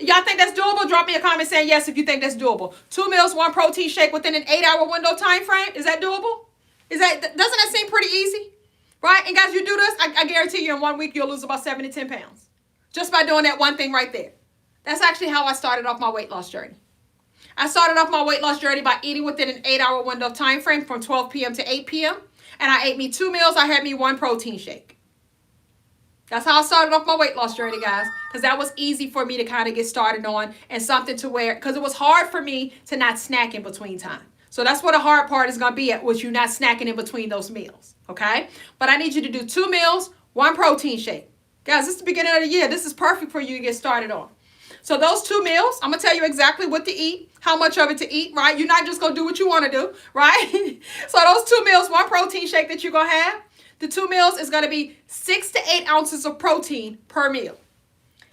Y'all think that's doable? Drop me a comment saying yes if you think that's doable. 2 meals, 1 protein shake within an 8-hour window time frame. Is that doable? Doesn't that seem pretty easy? Right? And guys, you do this, I guarantee you in 1 week you'll lose about 7 to 10 pounds. Just by doing that one thing right there. That's actually how I started off my weight loss journey. I started off my weight loss journey by eating within an 8-hour window of time frame from 12 p.m. to 8 p.m. And I ate me 2 meals. I had me 1 protein shake. That's how I started off my weight loss journey, guys. Because that was easy for me to kind of get started on and something to where, because it was hard for me to not snack in between time. So that's what the hard part is going to be at, was you not snacking in between those meals. Okay? But I need you to do 2 meals, 1 protein shake. Guys, this is the beginning of the year. This is perfect for you to get started on. So those 2 meals, I'm going to tell you exactly what to eat, how much of it to eat, right? You're not just going to do what you want to do, right? So those 2 meals, 1 protein shake that you're going to have, the 2 meals is going to be 6 to 8 ounces of protein per meal.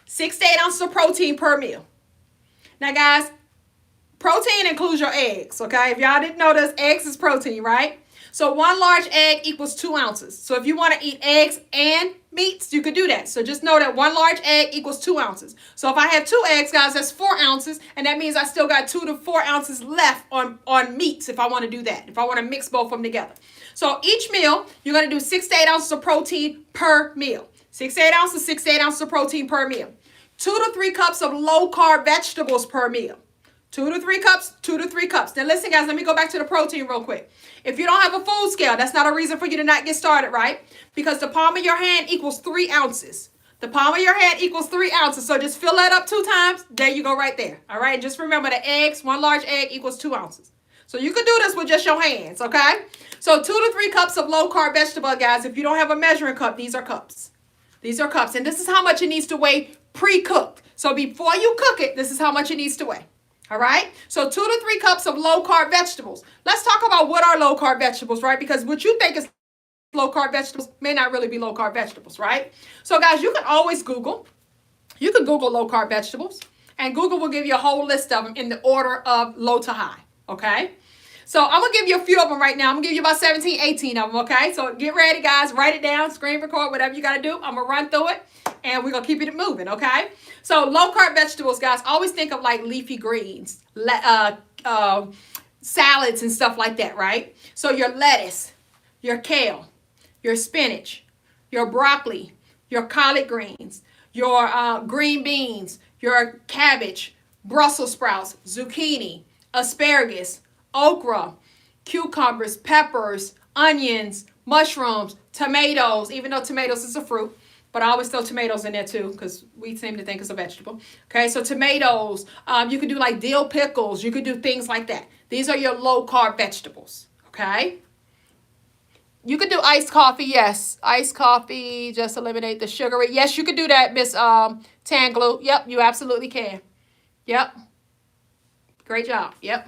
6 to 8 ounces of protein per meal. Now, guys, protein includes your eggs, okay? If y'all didn't know this, eggs is protein, right? So 1 large egg equals 2 ounces. So if you want to eat eggs and meats, you could do that. So just know that 1 large egg equals 2 ounces. So if I have 2 eggs, guys, that's 4 ounces. And that means I still got 2 to 4 ounces left on meats if I want to do that, if I want to mix both of them together. So each meal, you're going to do 6 to 8 ounces of protein per meal. 6 to 8 ounces, 6 to 8 ounces of protein per meal. 2 to 3 cups of low-carb vegetables per meal. 2 to 3 cups, 2 to 3 cups. Now listen, guys, let me go back to the protein real quick. If you don't have a food scale, that's not a reason for you to not get started, right? Because the palm of your hand equals 3 ounces. The palm of your hand equals 3 ounces. So just fill that up 2 times. There you go right there. All right. And just remember the eggs, 1 large egg equals 2 ounces. So you can do this with just your hands, okay? So 2 to 3 cups of low-carb vegetable, guys. If you don't have a measuring cup, these are cups. These are cups. And this is how much it needs to weigh pre-cooked. So before you cook it, this is how much it needs to weigh. All right. So 2 to 3 cups of low-carb vegetables. Let's talk about what are low-carb vegetables, right? Because what you think is low-carb vegetables may not really be low-carb vegetables, right? So, guys, you can always Google. You can Google low-carb vegetables, and Google will give you a whole list of them in the order of low to high, okay? So I'm going to give you a few of them right now. I'm going to give you about 17, 18 of them, okay? So get ready, guys. Write it down, screen record, whatever you got to do. I'm going to run through it, and we're going to keep it moving, okay? So low-carb vegetables, guys, always think of like leafy greens, salads and stuff like that, right? So your lettuce, your kale, your spinach, your broccoli, your collard greens, your green beans, your cabbage, Brussels sprouts, zucchini, asparagus, okra, cucumbers, peppers, onions, mushrooms, tomatoes, even though tomatoes is a fruit. But I always throw tomatoes in there too because we seem to think it's a vegetable. Okay, so tomatoes. You could do like dill pickles. You could do things like that. These are your low-carb vegetables. Okay. You could do iced coffee. Yes, iced coffee. Just eliminate the sugar. Yes, you could do that, Miss Tanglu. Yep, you absolutely can. Yep. Great job. Yep.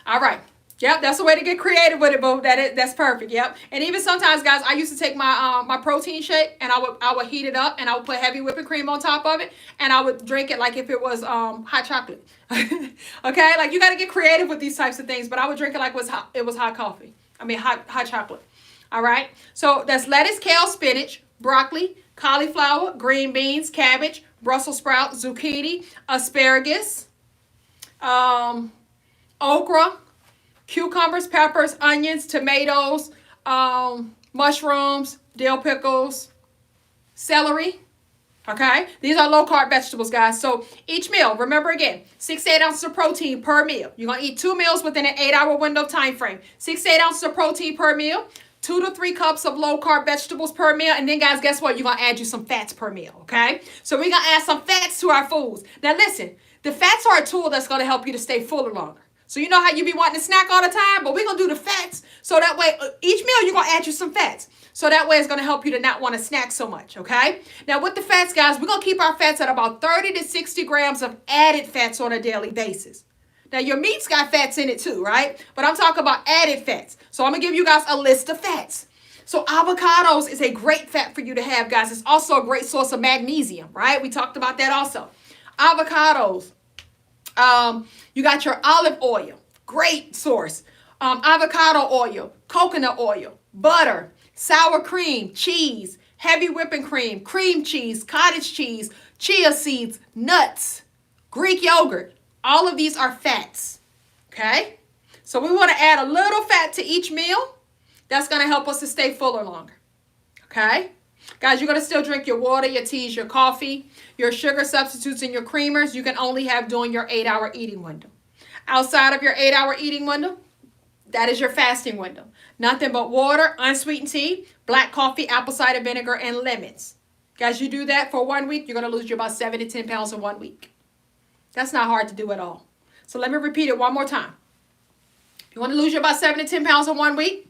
All right. Yep, that's the way to get creative with it, boo. That's perfect. Yep. And even sometimes, guys, I used to take my my protein shake and I would heat it up and I would put heavy whipping cream on top of it and I would drink it like if it was hot chocolate. Okay, like you got to get creative with these types of things, but I would drink it like it was hot coffee. I mean hot chocolate. All right. So that's lettuce, kale, spinach, broccoli, cauliflower, green beans, cabbage, Brussels sprout, zucchini, asparagus, okra, cucumbers, peppers, onions, tomatoes, mushrooms, dill pickles, celery. Okay, these are low carb vegetables, guys. So each meal, remember again, 6 to 8 ounces of protein per meal. You're gonna eat 2 meals within an 8-hour window time frame. 6 to 8 ounces of protein per meal, 2 to 3 cups of low carb vegetables per meal, and then guys, guess what? You're gonna add you some fats per meal. Okay, so we're gonna add some fats to our foods. Now listen, the fats are a tool that's gonna help you to stay fuller longer. So you know how you be wanting to snack all the time, but we're gonna do the fats so that way each meal you're gonna add you some fats. So that way it's going to help you to not want to snack so much, okay? Now with the fats, guys, we're going to keep our fats at about 30 to 60 grams of added fats on a daily basis. Now your meat's got fats in it too, right? But I'm talking about added fats. So I'm going to give you guys a list of fats. So avocados is a great fat for you to have, guys. It's also a great source of magnesium, right? We talked about that also. Avocados. You got your olive oil. Great source. Avocado oil, coconut oil, butter, sour cream, cheese, heavy whipping cream, cream cheese, cottage cheese, chia seeds, nuts, Greek yogurt. All of these are fats, okay? So we want to add a little fat to each meal. That's going to help us to stay fuller longer, okay? Guys, you're going to still drink your water, your teas, your coffee, your sugar substitutes, and your creamers. You can only have during your 8-hour eating window. Outside of your 8-hour eating window, that is your fasting window. Nothing but water, unsweetened tea, black coffee, apple cider vinegar, and lemons. Guys, you do that for 1 week, you're going to lose you about 7 to 10 pounds in 1 week. That's not hard to do at all. So let me repeat it one more time. You want to lose you about 7 to 10 pounds in 1 week?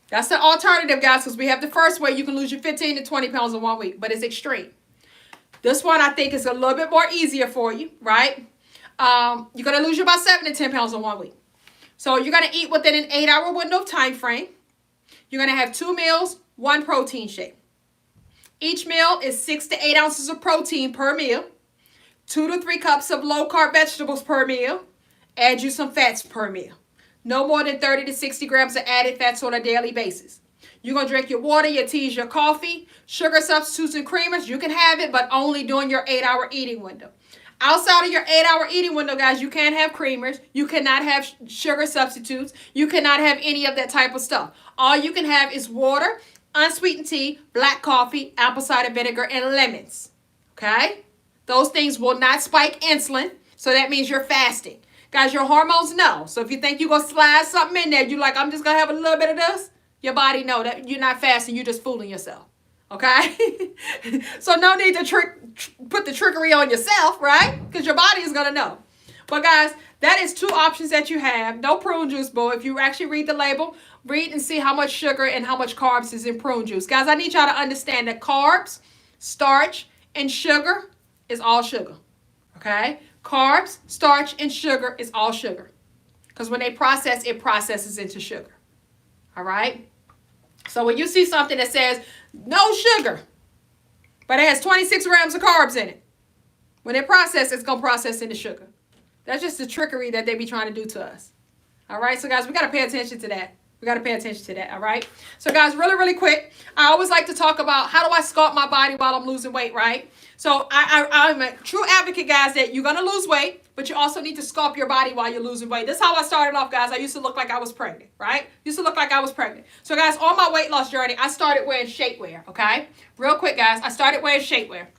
That's the alternative, guys, because we have the first way. You can lose your 15 to 20 pounds in 1 week, but it's extreme. This one, I think, is a little bit more easier for you, right? You're going to lose you about 7 to 10 pounds in 1 week. So you're going to eat within an 8-hour window of time frame. You're going to have 2 meals, 1 protein shake. Each meal is 6 to 8 ounces of protein per meal, 2 to 3 cups of low-carb vegetables per meal. Add you some fats per meal. No more than 30 to 60 grams of added fats on a daily basis. You're going to drink your water, your teas, your coffee, sugar substitutes, and creamers. You can have it, but only during your 8-hour eating window. Outside of your 8-hour eating window, guys, you can't have creamers. You cannot have sugar substitutes. You cannot have any of that type of stuff. All you can have is water, unsweetened tea, black coffee, apple cider vinegar, and lemons. Okay? Those things will not spike insulin, so that means you're fasting. Guys, your hormones know. So if you think you're going to slide something in there, you're like, I'm just going to have a little bit of this, your body know that you're not fasting. You're just fooling yourself. Okay? So no need to put the trickery on yourself, right? Because your body is going to know. But guys, that is 2 options that you have. No prune juice, boy. If you actually read the label, read and see how much sugar and how much carbs is in prune juice. Guys, I need y'all to understand that carbs, starch, and sugar is all sugar. Okay? Carbs, starch, and sugar is all sugar. Because when they process, it processes into sugar. All right? So when you see something that says no sugar, but it has 26 grams of carbs in it, when it processes, it's going to process into sugar. That's just the trickery that they be trying to do to us. All right? So, guys, we got to pay attention to that. We got to pay attention to that, all right? So, guys, really, really quick, I always like to talk about how do I sculpt my body while I'm losing weight, right? So, I'm a true advocate, guys, that you're going to lose weight, but you also need to sculpt your body while you're losing weight. This is how I started off, guys. I used to look like I was pregnant, right? Used to look like I was pregnant. So, guys, on my weight loss journey, I started wearing shapewear, okay? Real quick, guys, I started wearing shapewear.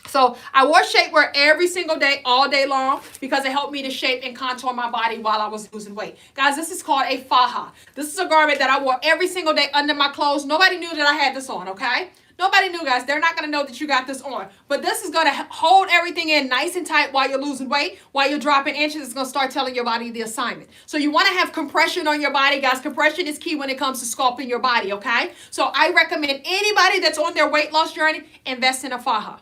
So I wore shapewear every single day, all day long, because it helped me to shape and contour my body while I was losing weight. Guys, this is called a faja. This is a garment that I wore every single day under my clothes. Nobody knew that I had this on, okay? Nobody knew, guys. They're not going to know that you got this on. But this is going to hold everything in nice and tight while you're losing weight. While you're dropping inches, it's going to start telling your body the assignment. So you want to have compression on your body, guys. Compression is key when it comes to sculpting your body, okay? So I recommend anybody that's on their weight loss journey, invest in a faja.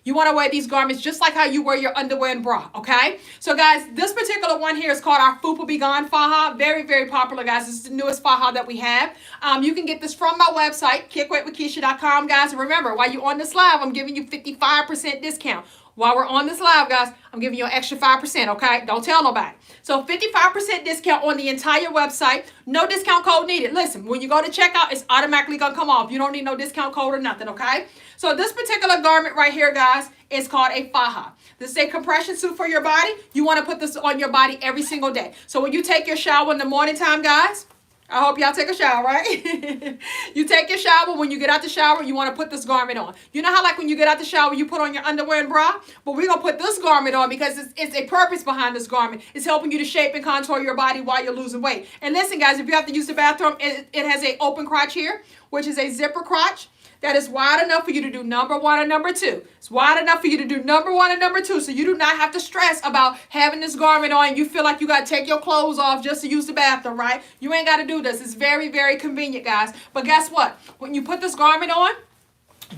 You want to wear these garments just like how you wear your underwear and bra, okay? So, guys, this particular one here is called our Fupa Be Gone faja. Very, very popular, guys. This is the newest faja that we have. You can get this from my website, kickweightwithkeisha.com, guys. And remember, while you're on this live, I'm giving you 55% discount. While we're on this live, guys, I'm giving you an extra 5%, okay? Don't tell nobody. So 55% discount on the entire website. No discount code needed. Listen, when you go to checkout, it's automatically going to come off. You don't need no discount code or nothing, okay? So this particular garment right here, guys, is called a faja. This is a compression suit for your body. You want to put this on your body every single day. So when you take your shower in the morning time, guys, I hope y'all take a shower, right? You take your shower. When you get out the shower, you want to put this garment on. You know how like when you get out the shower, you put on your underwear and bra? But we're going to put this garment on because it's a purpose behind this garment. It's helping you to shape and contour your body while you're losing weight. And listen, guys, if you have to use the bathroom, it has an open crotch here, which is a zipper crotch. That is wide enough for you to do number one and number two. It's wide enough for you to do number one and number two. So you do not have to stress about having this garment on. You feel like you got to take your clothes off just to use the bathroom, right? You ain't got to do this. It's very, very convenient, guys. But guess what? When you put this garment on,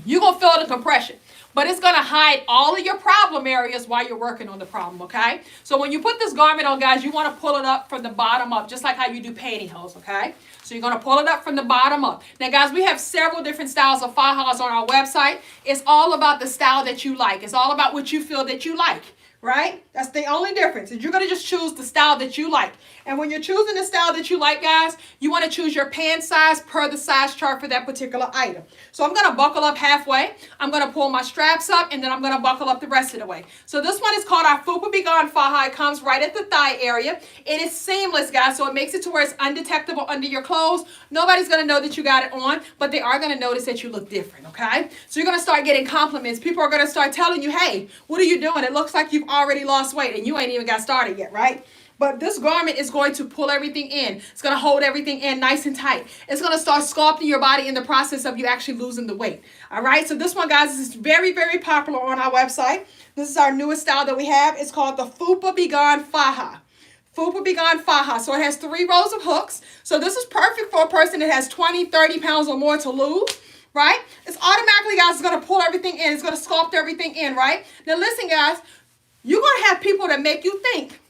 you're going to feel the compression. But it's going to hide all of your problem areas while you're working on the problem, okay? So when you put this garment on, guys, you want to pull it up from the bottom up, just like how you do pantyhose, okay? So you're going to pull it up from the bottom up. Now, guys, we have several different styles of fajas on our website. It's all about the style that you like. It's all about what you feel that you like, right? That's the only difference. Is you're going to just choose the style that you like. And when you're choosing the style that you like, guys, you want to choose your pant size per the size chart for that particular item. So I'm going to buckle up halfway. I'm going to pull my straps up, and then I'm going to buckle up the rest of the way. So this one is called our Fupa Be Gone Faja. It comes right at the thigh area. It is seamless, guys, so it makes it to where it's undetectable under your clothes. Nobody's going to know that you got it on, but they are going to notice that you look different, okay? So you're going to start getting compliments. People are going to start telling you, hey, what are you doing? It looks like you've already lost weight, and you ain't even got started yet, right? But this garment is going to pull everything in. It's going to hold everything in nice and tight. It's going to start sculpting your body in the process of you actually losing the weight. All right. So this one, guys, is very, very popular on our website. This is our newest style that we have. It's called the Fupa Be Gone Faja. Fupa Be Gone Faja. So it has 3 rows of hooks. So this is perfect for a person that has 20, 30 pounds or more to lose. Right? It's automatically, guys, it's going to pull everything in. It's going to sculpt everything in. Right? Now, listen, guys, you're going to have people that make you think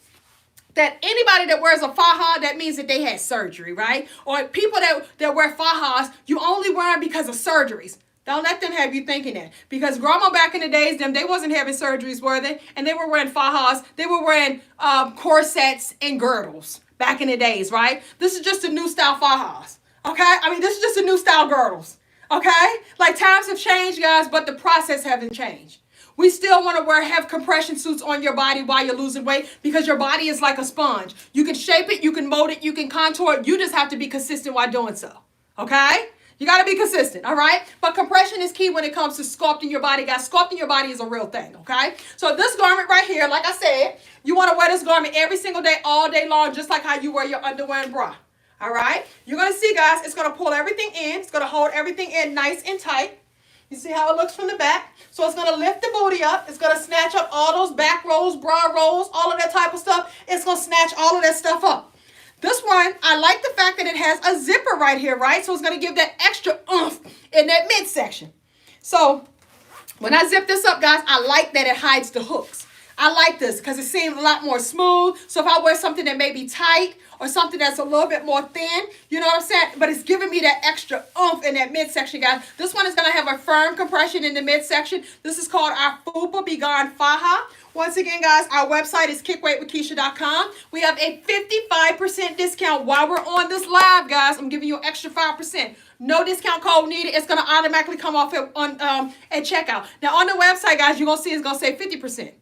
that anybody that wears a faja, that means that they had surgery, right? Or people that wear fajas, you only wear them because of surgeries. Don't let them have you thinking that. Because grandma back in the days, they wasn't having surgeries, were they? And they were wearing fajas. They were wearing corsets and girdles back in the days, right? This is just a new style fajas, okay? I mean, this is just a new style girdles, okay? Like times have changed, guys, but the process hasn't changed. We still want to have compression suits on your body while you're losing weight because your body is like a sponge. You can shape it, you can mold it, you can contour it. You just have to be consistent while doing so. Okay? You got to be consistent, all right? But compression is key when it comes to sculpting your body, guys. Sculpting your body is a real thing, okay? So this garment right here, like I said, you want to wear this garment every single day, all day long, just like how you wear your underwear and bra. All right? You're going to see, guys, it's going to pull everything in. It's going to hold everything in nice and tight. You see how it looks from the back? So it's going to lift the booty up. It's going to snatch up all those back rolls, bra rolls, all of that type of stuff. It's going to snatch all of that stuff up. This one, I like the fact that it has a zipper right here, right? So it's going to give that extra oomph in that midsection. So when I zip this up, guys, I like that it hides the hooks. I like this because it seems a lot more smooth. So if I wear something that may be tight or something that's a little bit more thin, you know what I'm saying? But it's giving me that extra oomph in that midsection, guys. This one is going to have a firm compression in the midsection. This is called our Fupa Be Gone Faja. Once again, guys, our website is kickweightwithkeisha.com. We have a 55% discount while we're on this live, guys. I'm giving you an extra 5%. No discount code needed. It's going to automatically come off at checkout. Now, on the website, guys, you're going to see it's going to say 50%.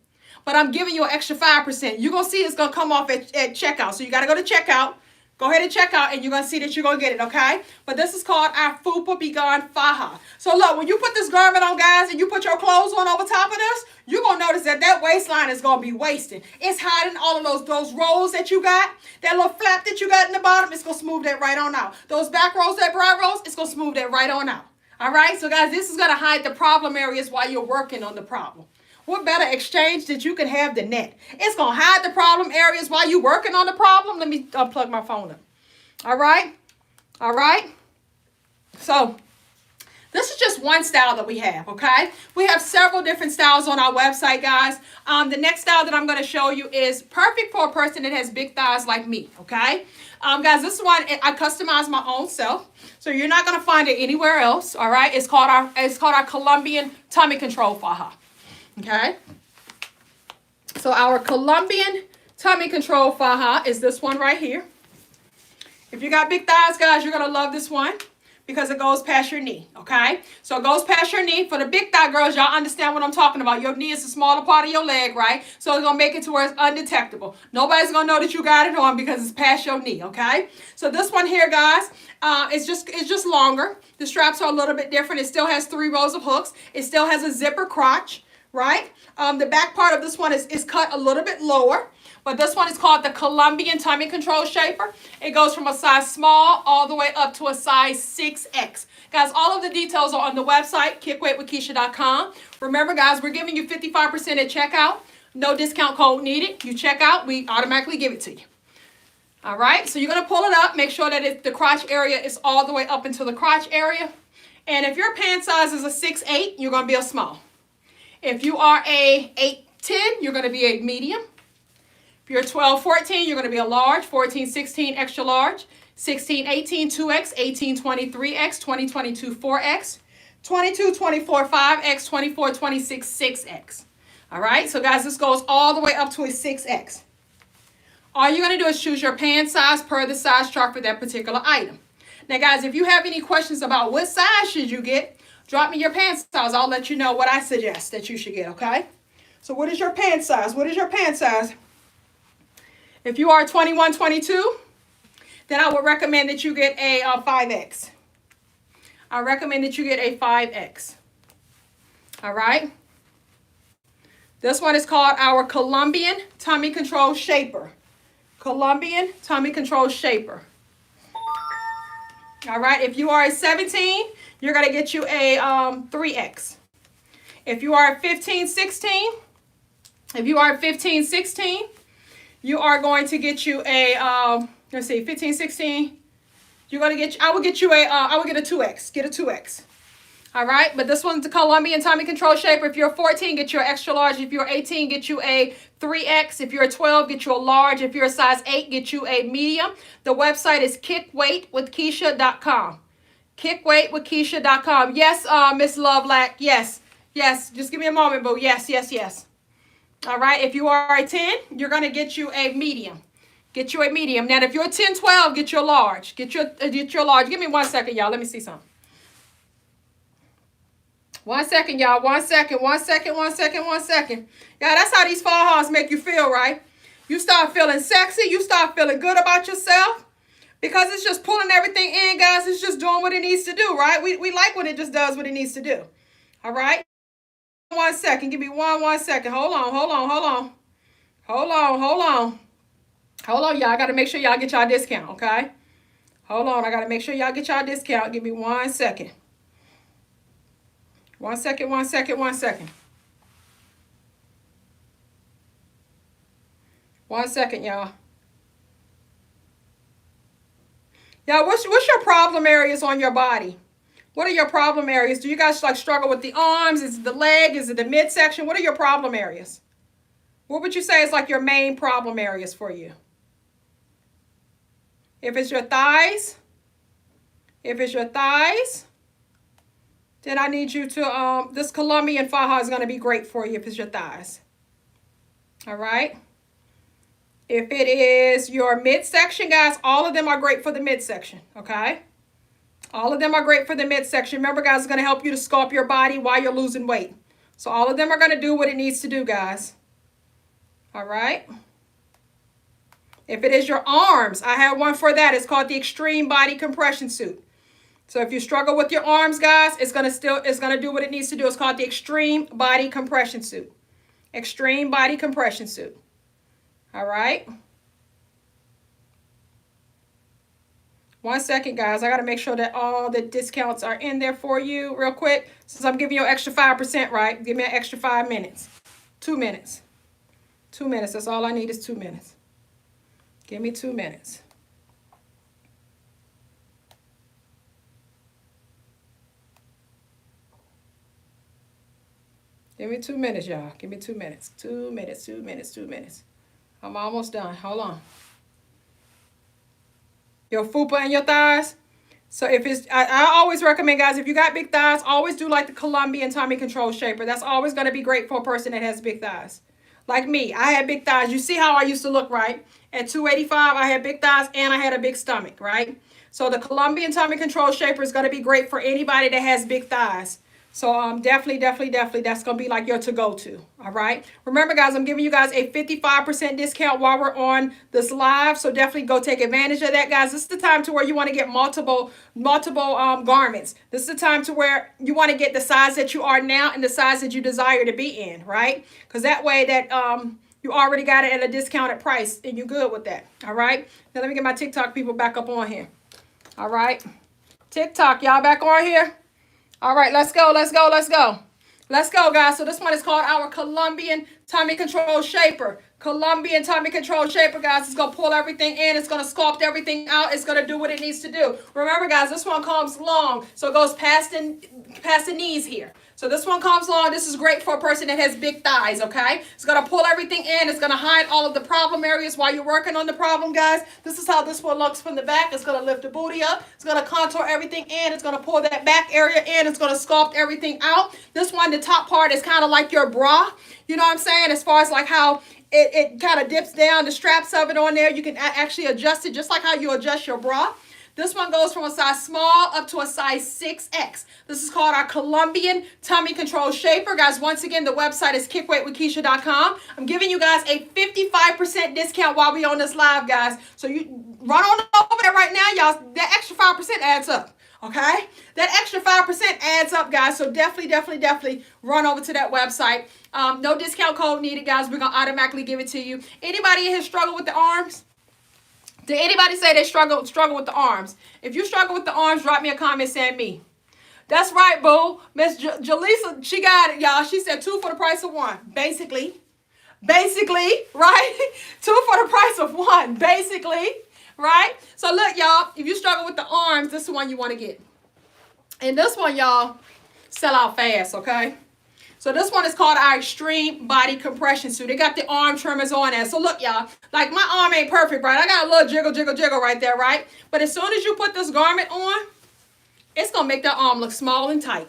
But I'm giving you an extra 5%. You're going to see it's going to come off at checkout. So you got to go to checkout. Go ahead and check out, and you're going to see that you're going to get it, okay? But this is called our Fupa Be Gone Faja. So look, when you put this garment on, guys, and you put your clothes on over top of this, you're going to notice that that waistline is going to be wasted. It's hiding all of those rolls that you got. That little flap that you got in the bottom, it's going to smooth that right on out. Those back rolls, that bra rolls, it's going to smooth that right on out. All right? So, guys, this is going to hide the problem areas while you're working on the problem. What better exchange that you can have than that? It's going to hide the problem areas while you're working on the problem. Let me unplug my phone up. All right? All right? So, this is just one style that we have, okay? We have several different styles on our website, guys. The next style that I'm going to show you is perfect for a person that has big thighs like me, okay? Guys, this one, I customized my own self. So, you're not going to find it anywhere else, all right? It's called our Colombian tummy control faja. Okay, So our Colombian tummy control faja is this one right here. If you got big thighs, guys, you're going to love this one because it goes past your knee, okay? So it goes past your knee. For the big thigh girls, y'all understand what I'm talking about. Your knee is the smaller part of your leg, right? So it's going to make it to where it's undetectable. Nobody's going to know that you got it on because it's past your knee, okay? So this one here, guys, it's just longer. The straps are a little bit different. It still has 3 rows of hooks. It still has a zipper crotch, right? The back part of this one is cut a little bit lower. But this one is called the Colombian Tummy Control Shaper. It goes from a size small all the way up to a size 6X. Guys, all of the details are on the website, kickweightwithkeisha.com. Remember, guys, we're giving you 55% at checkout. No discount code needed. You check out, we automatically give it to you. All right, so you're going to pull it up. Make sure that the crotch area is all the way up into the crotch area. And if your pant size is a 6'8", you're going to be a small. If you are a 8'10", you're going to be a medium. If you're 12, 14, you're going to be a large. 14, 16, extra large. 16, 18, 2X. 18, 23, 3X. 20, 22, 4X. 22, 24, 5X. 24, 26, 6X. All right, so guys, this goes all the way up to a 6X. All you're going to do is choose your pant size per the size chart for that particular item. Now, guys, if you have any questions about what size should you get, drop me your pant size. I'll let you know what I suggest that you should get, okay? So what is your pant size? What is your pant size? If you are 21, 22, then I would recommend that you get a 5X. I recommend that you get a 5X. All right? This one is called our Colombian Tummy Control Shaper. Colombian Tummy Control Shaper. All right? If you are a 17, you're going to get you a 3X. If you are a 15, 16, you are going to get you a, let's see, 15, 16. You're going to get, I would get a 2X. Get a 2X. All right. But this one's the Colombian Tummy Control Shaper. If you're 14, get you an extra large. If you're 18, get you a 3X. If you're 12, get you a large. If you're a size 8, get you a medium. The website is kickweightwithkeisha.com. Kickweightwithkeisha.com. Yes, Miss Lovelack. Yes. Yes. Just give me a moment, boo. Yes, yes, yes. All right, if you are a 10, you're going to get you a medium. Get you a medium. Now, if you're a 10, 12, get your large. Get your large. Give me 1 second, y'all. Let me see something. 1 second, y'all. 1 second. 1 second. 1 second. 1 second. Yeah, that's how these fajas make you feel, right? You start feeling sexy. You start feeling good about yourself because it's just pulling everything in, guys. It's just doing what it needs to do, right? We like when it just does what it needs to do. All right? 1 second. Give me 1 second. Hold on. Hold on, y'all. I got to make sure y'all get y'all discount, okay? Hold on. I got to make sure y'all get y'all discount. Give me 1 second. 1 second. 1 second. 1 second. 1 second, y'all. Y'all, what's your problem areas on your body? What are your problem areas? Do you guys like struggle with the arms? Is it the leg? Is it the midsection? What are your problem areas? What would you say is like your main problem areas for you? If it's your thighs, then I need you to, this Colombian faja is going to be great for you if it's your thighs. All right. If it is your midsection, guys, all of them are great for the midsection, okay? All of them are great for the midsection. Remember, guys, it's going to help you to sculpt your body while you're losing weight. So all of them are going to do what it needs to do, guys. All right. If it is your arms, I have one for that. It's called the Extreme Body Compression Suit. So if you struggle with your arms, guys, it's going to do what it needs to do. It's called the Extreme Body Compression Suit. Extreme Body Compression Suit. All right. 1 second, guys. I got to make sure that all the discounts are in there for you real quick. Since I'm giving you an extra 5%, right? Give me an extra 5 minutes. 2 minutes. 2 minutes. That's all I need is 2 minutes. Give me 2 minutes. Give me 2 minutes, y'all. Give me 2 minutes. 2 minutes, 2 minutes, 2 minutes. I'm almost done. Hold on. Your fupa and your thighs. So if it's, I always recommend, guys, if you got big thighs, always do like the Colombian Tummy Control Shaper. That's always going to be great for a person that has big thighs. Like me, I had big thighs. You see how I used to look, right? At 285, I had big thighs and I had a big stomach, right? So the Colombian Tummy Control Shaper is going to be great for anybody that has big thighs. So definitely, that's going to be like your to-go-to, all right? Remember, guys, I'm giving you guys a 55% discount while we're on this live, so definitely go take advantage of that, guys. This is the time to where you want to get multiple garments. This is the time to where you want to get the size that you are now and the size that you desire to be in, right? Because that way that you already got it at a discounted price, and you're good with that, all right? Now, let me get my TikTok people back up on here, all right? TikTok, y'all back on here? All right, let's go. Let's go, guys. So this one is called our Colombian Tummy Control Shaper. Colombian Tummy Control Shaper, guys. It's going to pull everything in. It's going to sculpt everything out. It's going to do what it needs to do. Remember, guys, this one comes long, so it goes past the knees here. So this one comes long. This is great for a person that has big thighs, okay? It's going to pull everything in. It's going to hide all of the problem areas while you're working on the problem, guys. This is how this one looks from the back. It's going to lift the booty up. It's going to contour everything in. It's going to pull that back area in. It's going to sculpt everything out. This one, the top part is kind of like your bra. You know what I'm saying? As far as like how it kind of dips down, the straps of it on there. You can actually adjust it just like how you adjust your bra. This one goes from a size small up to a size 6X. This is called our Colombian Tummy Control Shaper. Guys, once again, the website is kickweightwithkeisha.com. I'm giving you guys a 55% discount while we on this live, guys. So you run on over there right now, y'all. That extra 5% adds up, okay? That extra 5% adds up, guys. So definitely run over to that website. No discount code needed, guys. We're going to automatically give it to you. Anybody in here struggle with the arms? Did anybody say they struggle with the arms? If you struggle with the arms, drop me a comment saying me. That's right, boo. Miss Jaleesa, she got it, y'all. She said 2 for the price of 1. Basically, right? 2 for the price of 1, basically, right? So look, y'all, if you struggle with the arms, this is the one you want to get. And this one, y'all, sell out fast, okay? So this one is called our Extreme Body Compression Suit. They got the arm trimmers on there. So look, y'all, like my arm ain't perfect, right? I got a little jiggle right there, right? But as soon as you put this garment on, it's going to make that arm look small and tight.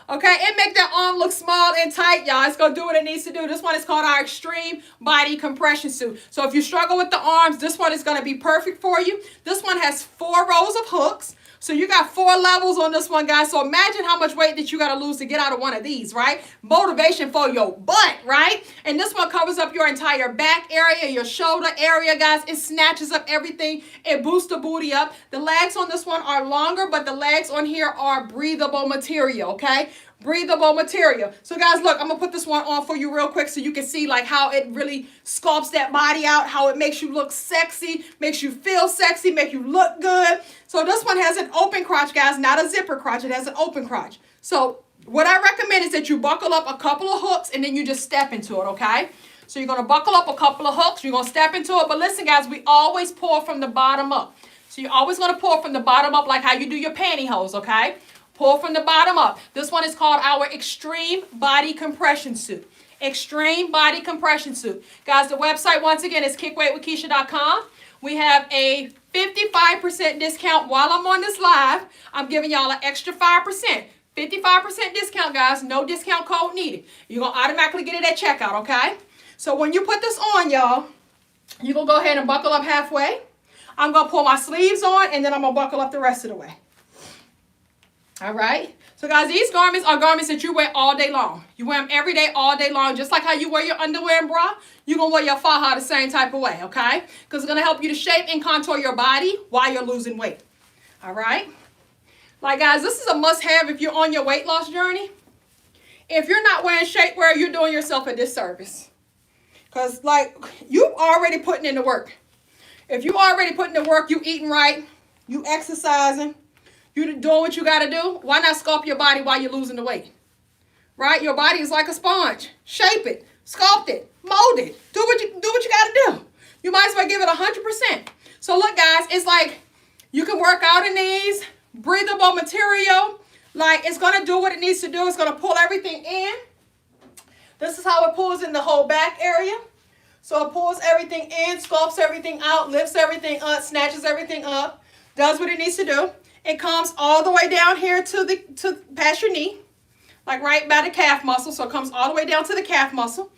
Okay, it make that arm look small and tight, y'all. It's going to do what it needs to do. This one is called our Extreme Body Compression Suit. So if you struggle with the arms, this one is going to be perfect for you. This one has 4 rows of hooks. So you got 4 levels on this one, guys. So imagine how much weight that you got to lose to get out of one of these, right? Motivation for your butt, right? And this one covers up your entire back area, your shoulder area, guys. It snatches up everything. It boosts the booty up. The legs on this one are longer, but the legs on here are breathable material, okay? Breathable material. So guys, look, I'm gonna put this one on for you real quick so you can see like how it really sculpts that body out, how it makes you look sexy, makes you feel sexy, make you look good. So this one has an open crotch, guys, not a zipper crotch. It has an open crotch. So what I recommend is that you buckle up a couple of hooks and then you just step into it, okay? So you're gonna buckle up a couple of hooks, you're gonna step into it. But listen, guys, we always pour from the bottom up. So you're always gonna pour from the bottom up like how you do your pantyhose, okay? Pull from the bottom up. This one is called our Extreme Body Compression Suit. Extreme Body Compression Suit. Guys, the website, once again, is kickweightwithkeisha.com. We have a 55% discount while I'm on this live. I'm giving y'all an extra 5%. 55% discount, guys. No discount code needed. You're going to automatically get it at checkout, okay? So when you put this on, y'all, you're going to go ahead and buckle up halfway. I'm going to pull my sleeves on, and then I'm going to buckle up the rest of the way. All right. So, guys, these garments are garments that you wear all day long. You wear them every day, all day long. Just like how you wear your underwear and bra, you're going to wear your faja the same type of way, okay? Because it's going to help you to shape and contour your body while you're losing weight. All right. Like, guys, this is a must-have if you're on your weight loss journey. If you're not wearing shapewear, you're doing yourself a disservice. Because, like, you already putting in the work. If you already putting in the work, you eating right, you exercising, you doing what you got to do, why not sculpt your body while you're losing the weight? Right? Your body is like a sponge. Shape it, sculpt it, mold it. Do what you got to do. You might as well give it 100%. So look, guys, it's like you can work out in these. Breathable material. Like, it's going to do what it needs to do. It's going to pull everything in. This is how it pulls in the whole back area. So it pulls everything in, sculpts everything out, lifts everything up, snatches everything up, does what it needs to do. It comes all the way down here to past your knee, like right by the calf muscle. So it comes all the way down to the calf muscle.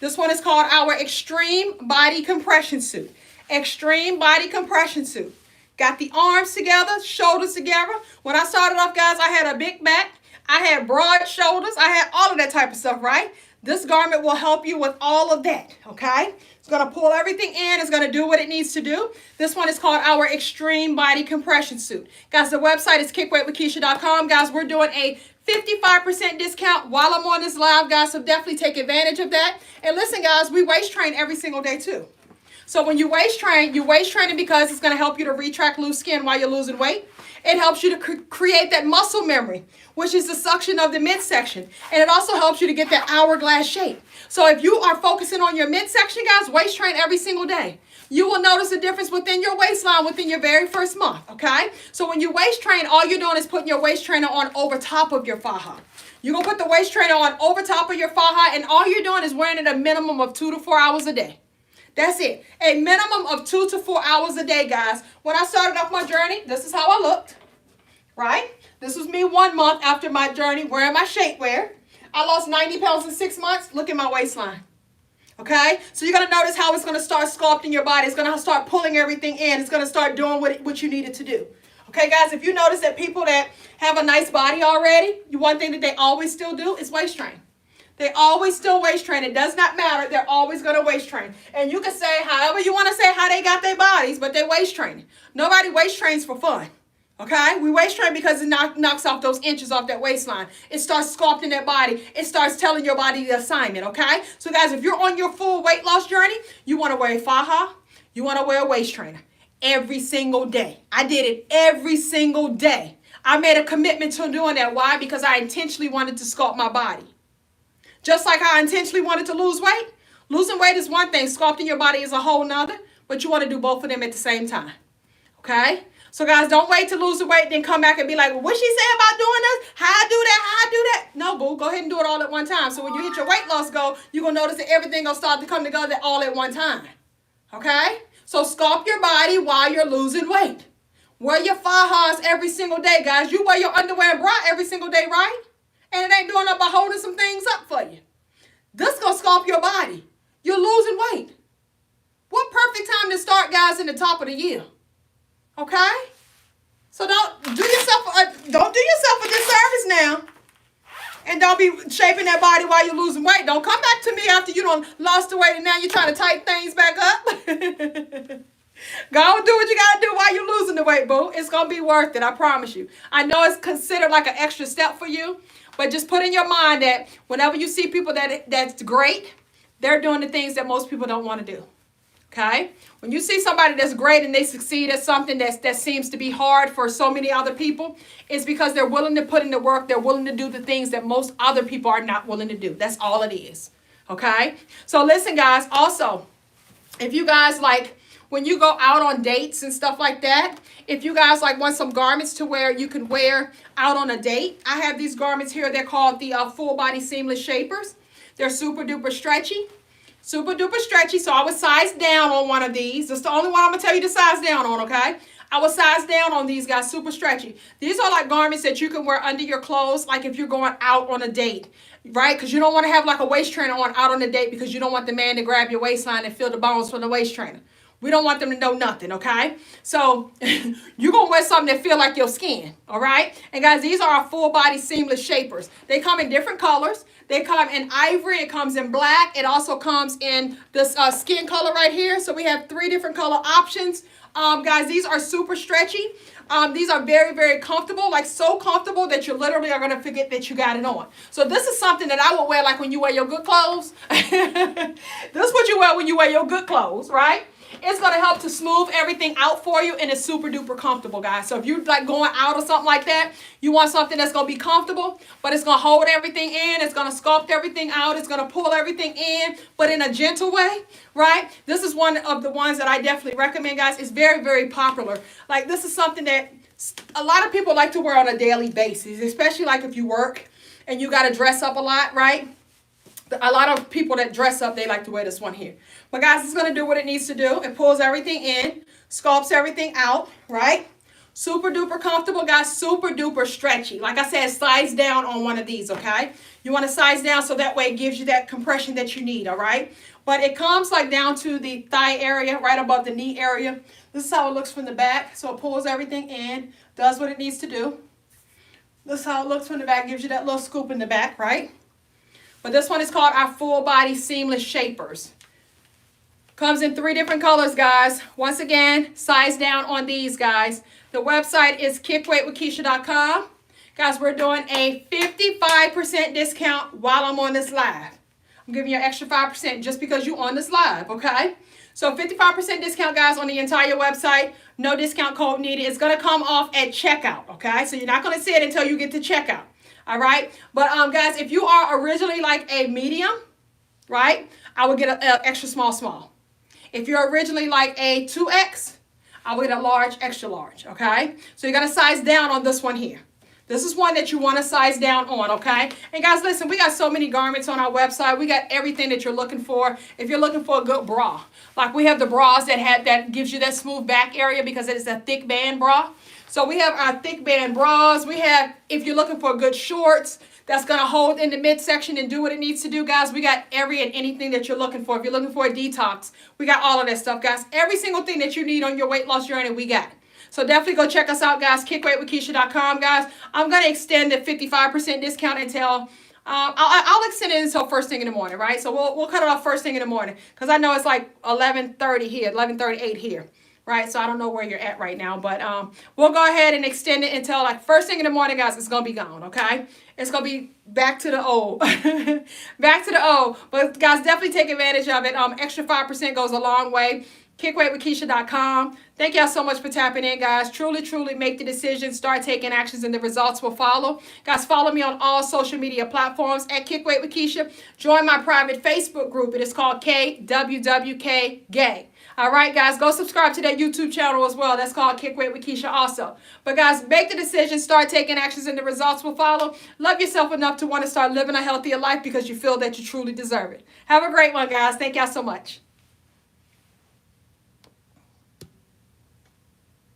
This one is called our Extreme Body Compression Suit. Extreme Body Compression Suit. Got the arms together, shoulders together. When I started off, guys, I had a big back. I had broad shoulders. I had all of that type of stuff, right? This garment will help you with all of that, okay? It's going to pull everything in. It's going to do what it needs to do. This one is called our Extreme Body Compression Suit. Guys, the website is kickweightwithkeisha.com. Guys, we're doing a 55% discount while I'm on this live, guys, so definitely take advantage of that. And listen, guys, we waist train every single day, too. So when you waist training because it's going to help you to retract loose skin while you're losing weight. It helps you to create that muscle memory, which is the suction of the midsection. And it also helps you to get that hourglass shape. So if you are focusing on your midsection, guys, waist train every single day. You will notice a difference within your waistline within your very first month, okay? So when you waist train, all you're doing is putting your waist trainer on over top of your faja. You're going to put the waist trainer on over top of your faja, and all you're doing is wearing it a minimum of 2 to 4 hours a day. That's it. A minimum of 2 to 4 hours a day, guys. When I started off my journey, this is how I looked, right? This was me 1 month after my journey wearing my shapewear. I lost 90 pounds in 6 months. Look at my waistline. Okay? So you're going to notice how it's going to start sculpting your body. It's going to start pulling everything in. It's going to start doing what you need it to do. Okay, guys? If you notice that people that have a nice body already, one thing that they always still do is waist train. They always still waist train. It does not matter. They're always going to waist train. And you can say however you want to say how they got their bodies, but they waist train. Nobody waist trains for fun. Okay? We waist train because it knocks off those inches off that waistline. It starts sculpting that body. It starts telling your body the assignment. Okay? So guys, if you're on your full weight loss journey, you want to wear a faja. You want to wear a waist trainer every single day. I did it every single day. I made a commitment to doing that. Why? Because I intentionally wanted to sculpt my body. Just like I intentionally wanted to lose weight. Losing weight is one thing. Sculpting your body is a whole nother. But you want to do both of them at the same time. Okay? So guys, don't wait to lose the weight, then come back and be like, well, what she say about doing this? How I do that? How I do that? No, boo. Go ahead and do it all at one time. So when you hit your weight loss goal, you're going to notice that everything going to start to come together all at one time. Okay? So sculpt your body while you're losing weight. Wear your fajas every single day, guys. You wear your underwear and bra every single day, right? And it ain't doing up by holding some things up for you. This going to sculpt your body. You're losing weight. What perfect time to start, guys, in the top of the year. Okay? So don't do yourself a disservice now. And don't be shaping that body while you're losing weight. Don't come back to me after you done lost the weight and now you're trying to tighten things back up. Go and do what you got to do while you're losing the weight, boo. It's going to be worth it, I promise you. I know it's considered like an extra step for you, but just put in your mind that whenever you see people that's great, they're doing the things that most people don't want to do. Okay? When you see somebody that's great and they succeed at something that seems to be hard for so many other people, it's because they're willing to put in the work. They're willing to do the things that most other people are not willing to do. That's all it is. Okay? So listen, guys. Also, if you guys like, when you go out on dates and stuff like that, if you guys like want some garments to wear, you can wear out on a date. I have these garments here. They're called the full body seamless shapers. They're super duper stretchy. Super duper stretchy. So I was sized down on one of these. That's the only one I'm going to tell you to size down on, okay? I was sized down on these guys. Super stretchy. These are like garments that you can wear under your clothes, like if you're going out on a date, right? Because you don't want to have like a waist trainer on out on a date because you don't want the man to grab your waistline and feel the bones from the waist trainer. We don't want them to know nothing, okay? So you're going to wear something that feel like your skin, all right? And guys, these are our full body seamless shapers. They come in different colors. They come in ivory. It comes in black. It also comes in this skin color right here. So we have 3 different color options. Guys, these are super stretchy. These are very, very comfortable, like so comfortable that you literally are going to forget that you got it on. So this is something that I would wear like when you wear your good clothes. This is what you wear when you wear your good clothes, right? It's going to help to smooth everything out for you, and it's super duper comfortable, guys. So if you're like going out or something like that, you want something that's going to be comfortable, but it's going to hold everything in. It's going to sculpt everything out. It's going to pull everything in, but in a gentle way, right? This is one of the ones that I definitely recommend, guys. It's very, very popular. Like this is something that a lot of people like to wear on a daily basis, especially like if you work and you got to dress up a lot, right? A lot of people that dress up, they like to wear this one here. But guys, it's going to do what it needs to do. It pulls everything in, sculpts everything out, right? Super duper comfortable, guys. Super duper stretchy. Like I said, size down on one of these, okay? You want to size down so that way it gives you that compression that you need, all right? But it comes like down to the thigh area, right above the knee area. This is how it looks from the back. So it pulls everything in, does what it needs to do. This is how it looks from the back. Gives you that little scoop in the back, right? But this one is called our full body seamless shapers. Comes in 3 different colors, guys. Once again, size down on these, guys. The website is kickweightwithkeisha.com. Guys, we're doing a 55% discount while I'm on this live. I'm giving you an extra 5% just because you're on this live, okay? So 55% discount, guys, on the entire website. No discount code needed. It's going to come off at checkout, okay? So you're not going to see it until you get to checkout, all right? But, guys, if you are originally like a medium, right, I would get an extra small. If you're originally like a 2X, I would get a large, extra large, okay? So you got to size down on this one here. This is one that you want to size down on, okay? And guys, listen, we got so many garments on our website. We got everything that you're looking for. If you're looking for a good bra, like we have the bras that gives you that smooth back area because it is a thick band bra. So we have our thick band bras. We have, if you're looking for good shorts, that's going to hold in the midsection and do what it needs to do, guys. We got every and anything that you're looking for. If you're looking for a detox, we got all of that stuff, guys. Every single thing that you need on your weight loss journey, we got. So definitely go check us out, guys. Kickweightwithkeisha.com, guys. I'm going to extend the 55% discount until, I'll extend it until first thing in the morning, right? So we'll cut it off first thing in the morning because I know it's like 11:30 here, 11:38 here. Right, so I don't know where you're at right now, but we'll go ahead and extend it until like first thing in the morning, guys. It's gonna be gone, okay? It's gonna be back to the old, back to the old. But guys, definitely take advantage of it. Extra 5% goes a long way. Kickweightwithkeisha.com. Thank y'all so much for tapping in, guys. Truly make the decision, start taking actions, and the results will follow. Guys, follow me on all social media platforms at Kick Weight with Keisha. Join my private Facebook group. It is called KWWK Gang. All right, guys, go subscribe to that YouTube channel as well. That's called Kick Weight with Keisha also. But, guys, make the decision, start taking actions, and the results will follow. Love yourself enough to want to start living a healthier life because you feel that you truly deserve it. Have a great one, guys. Thank y'all so much.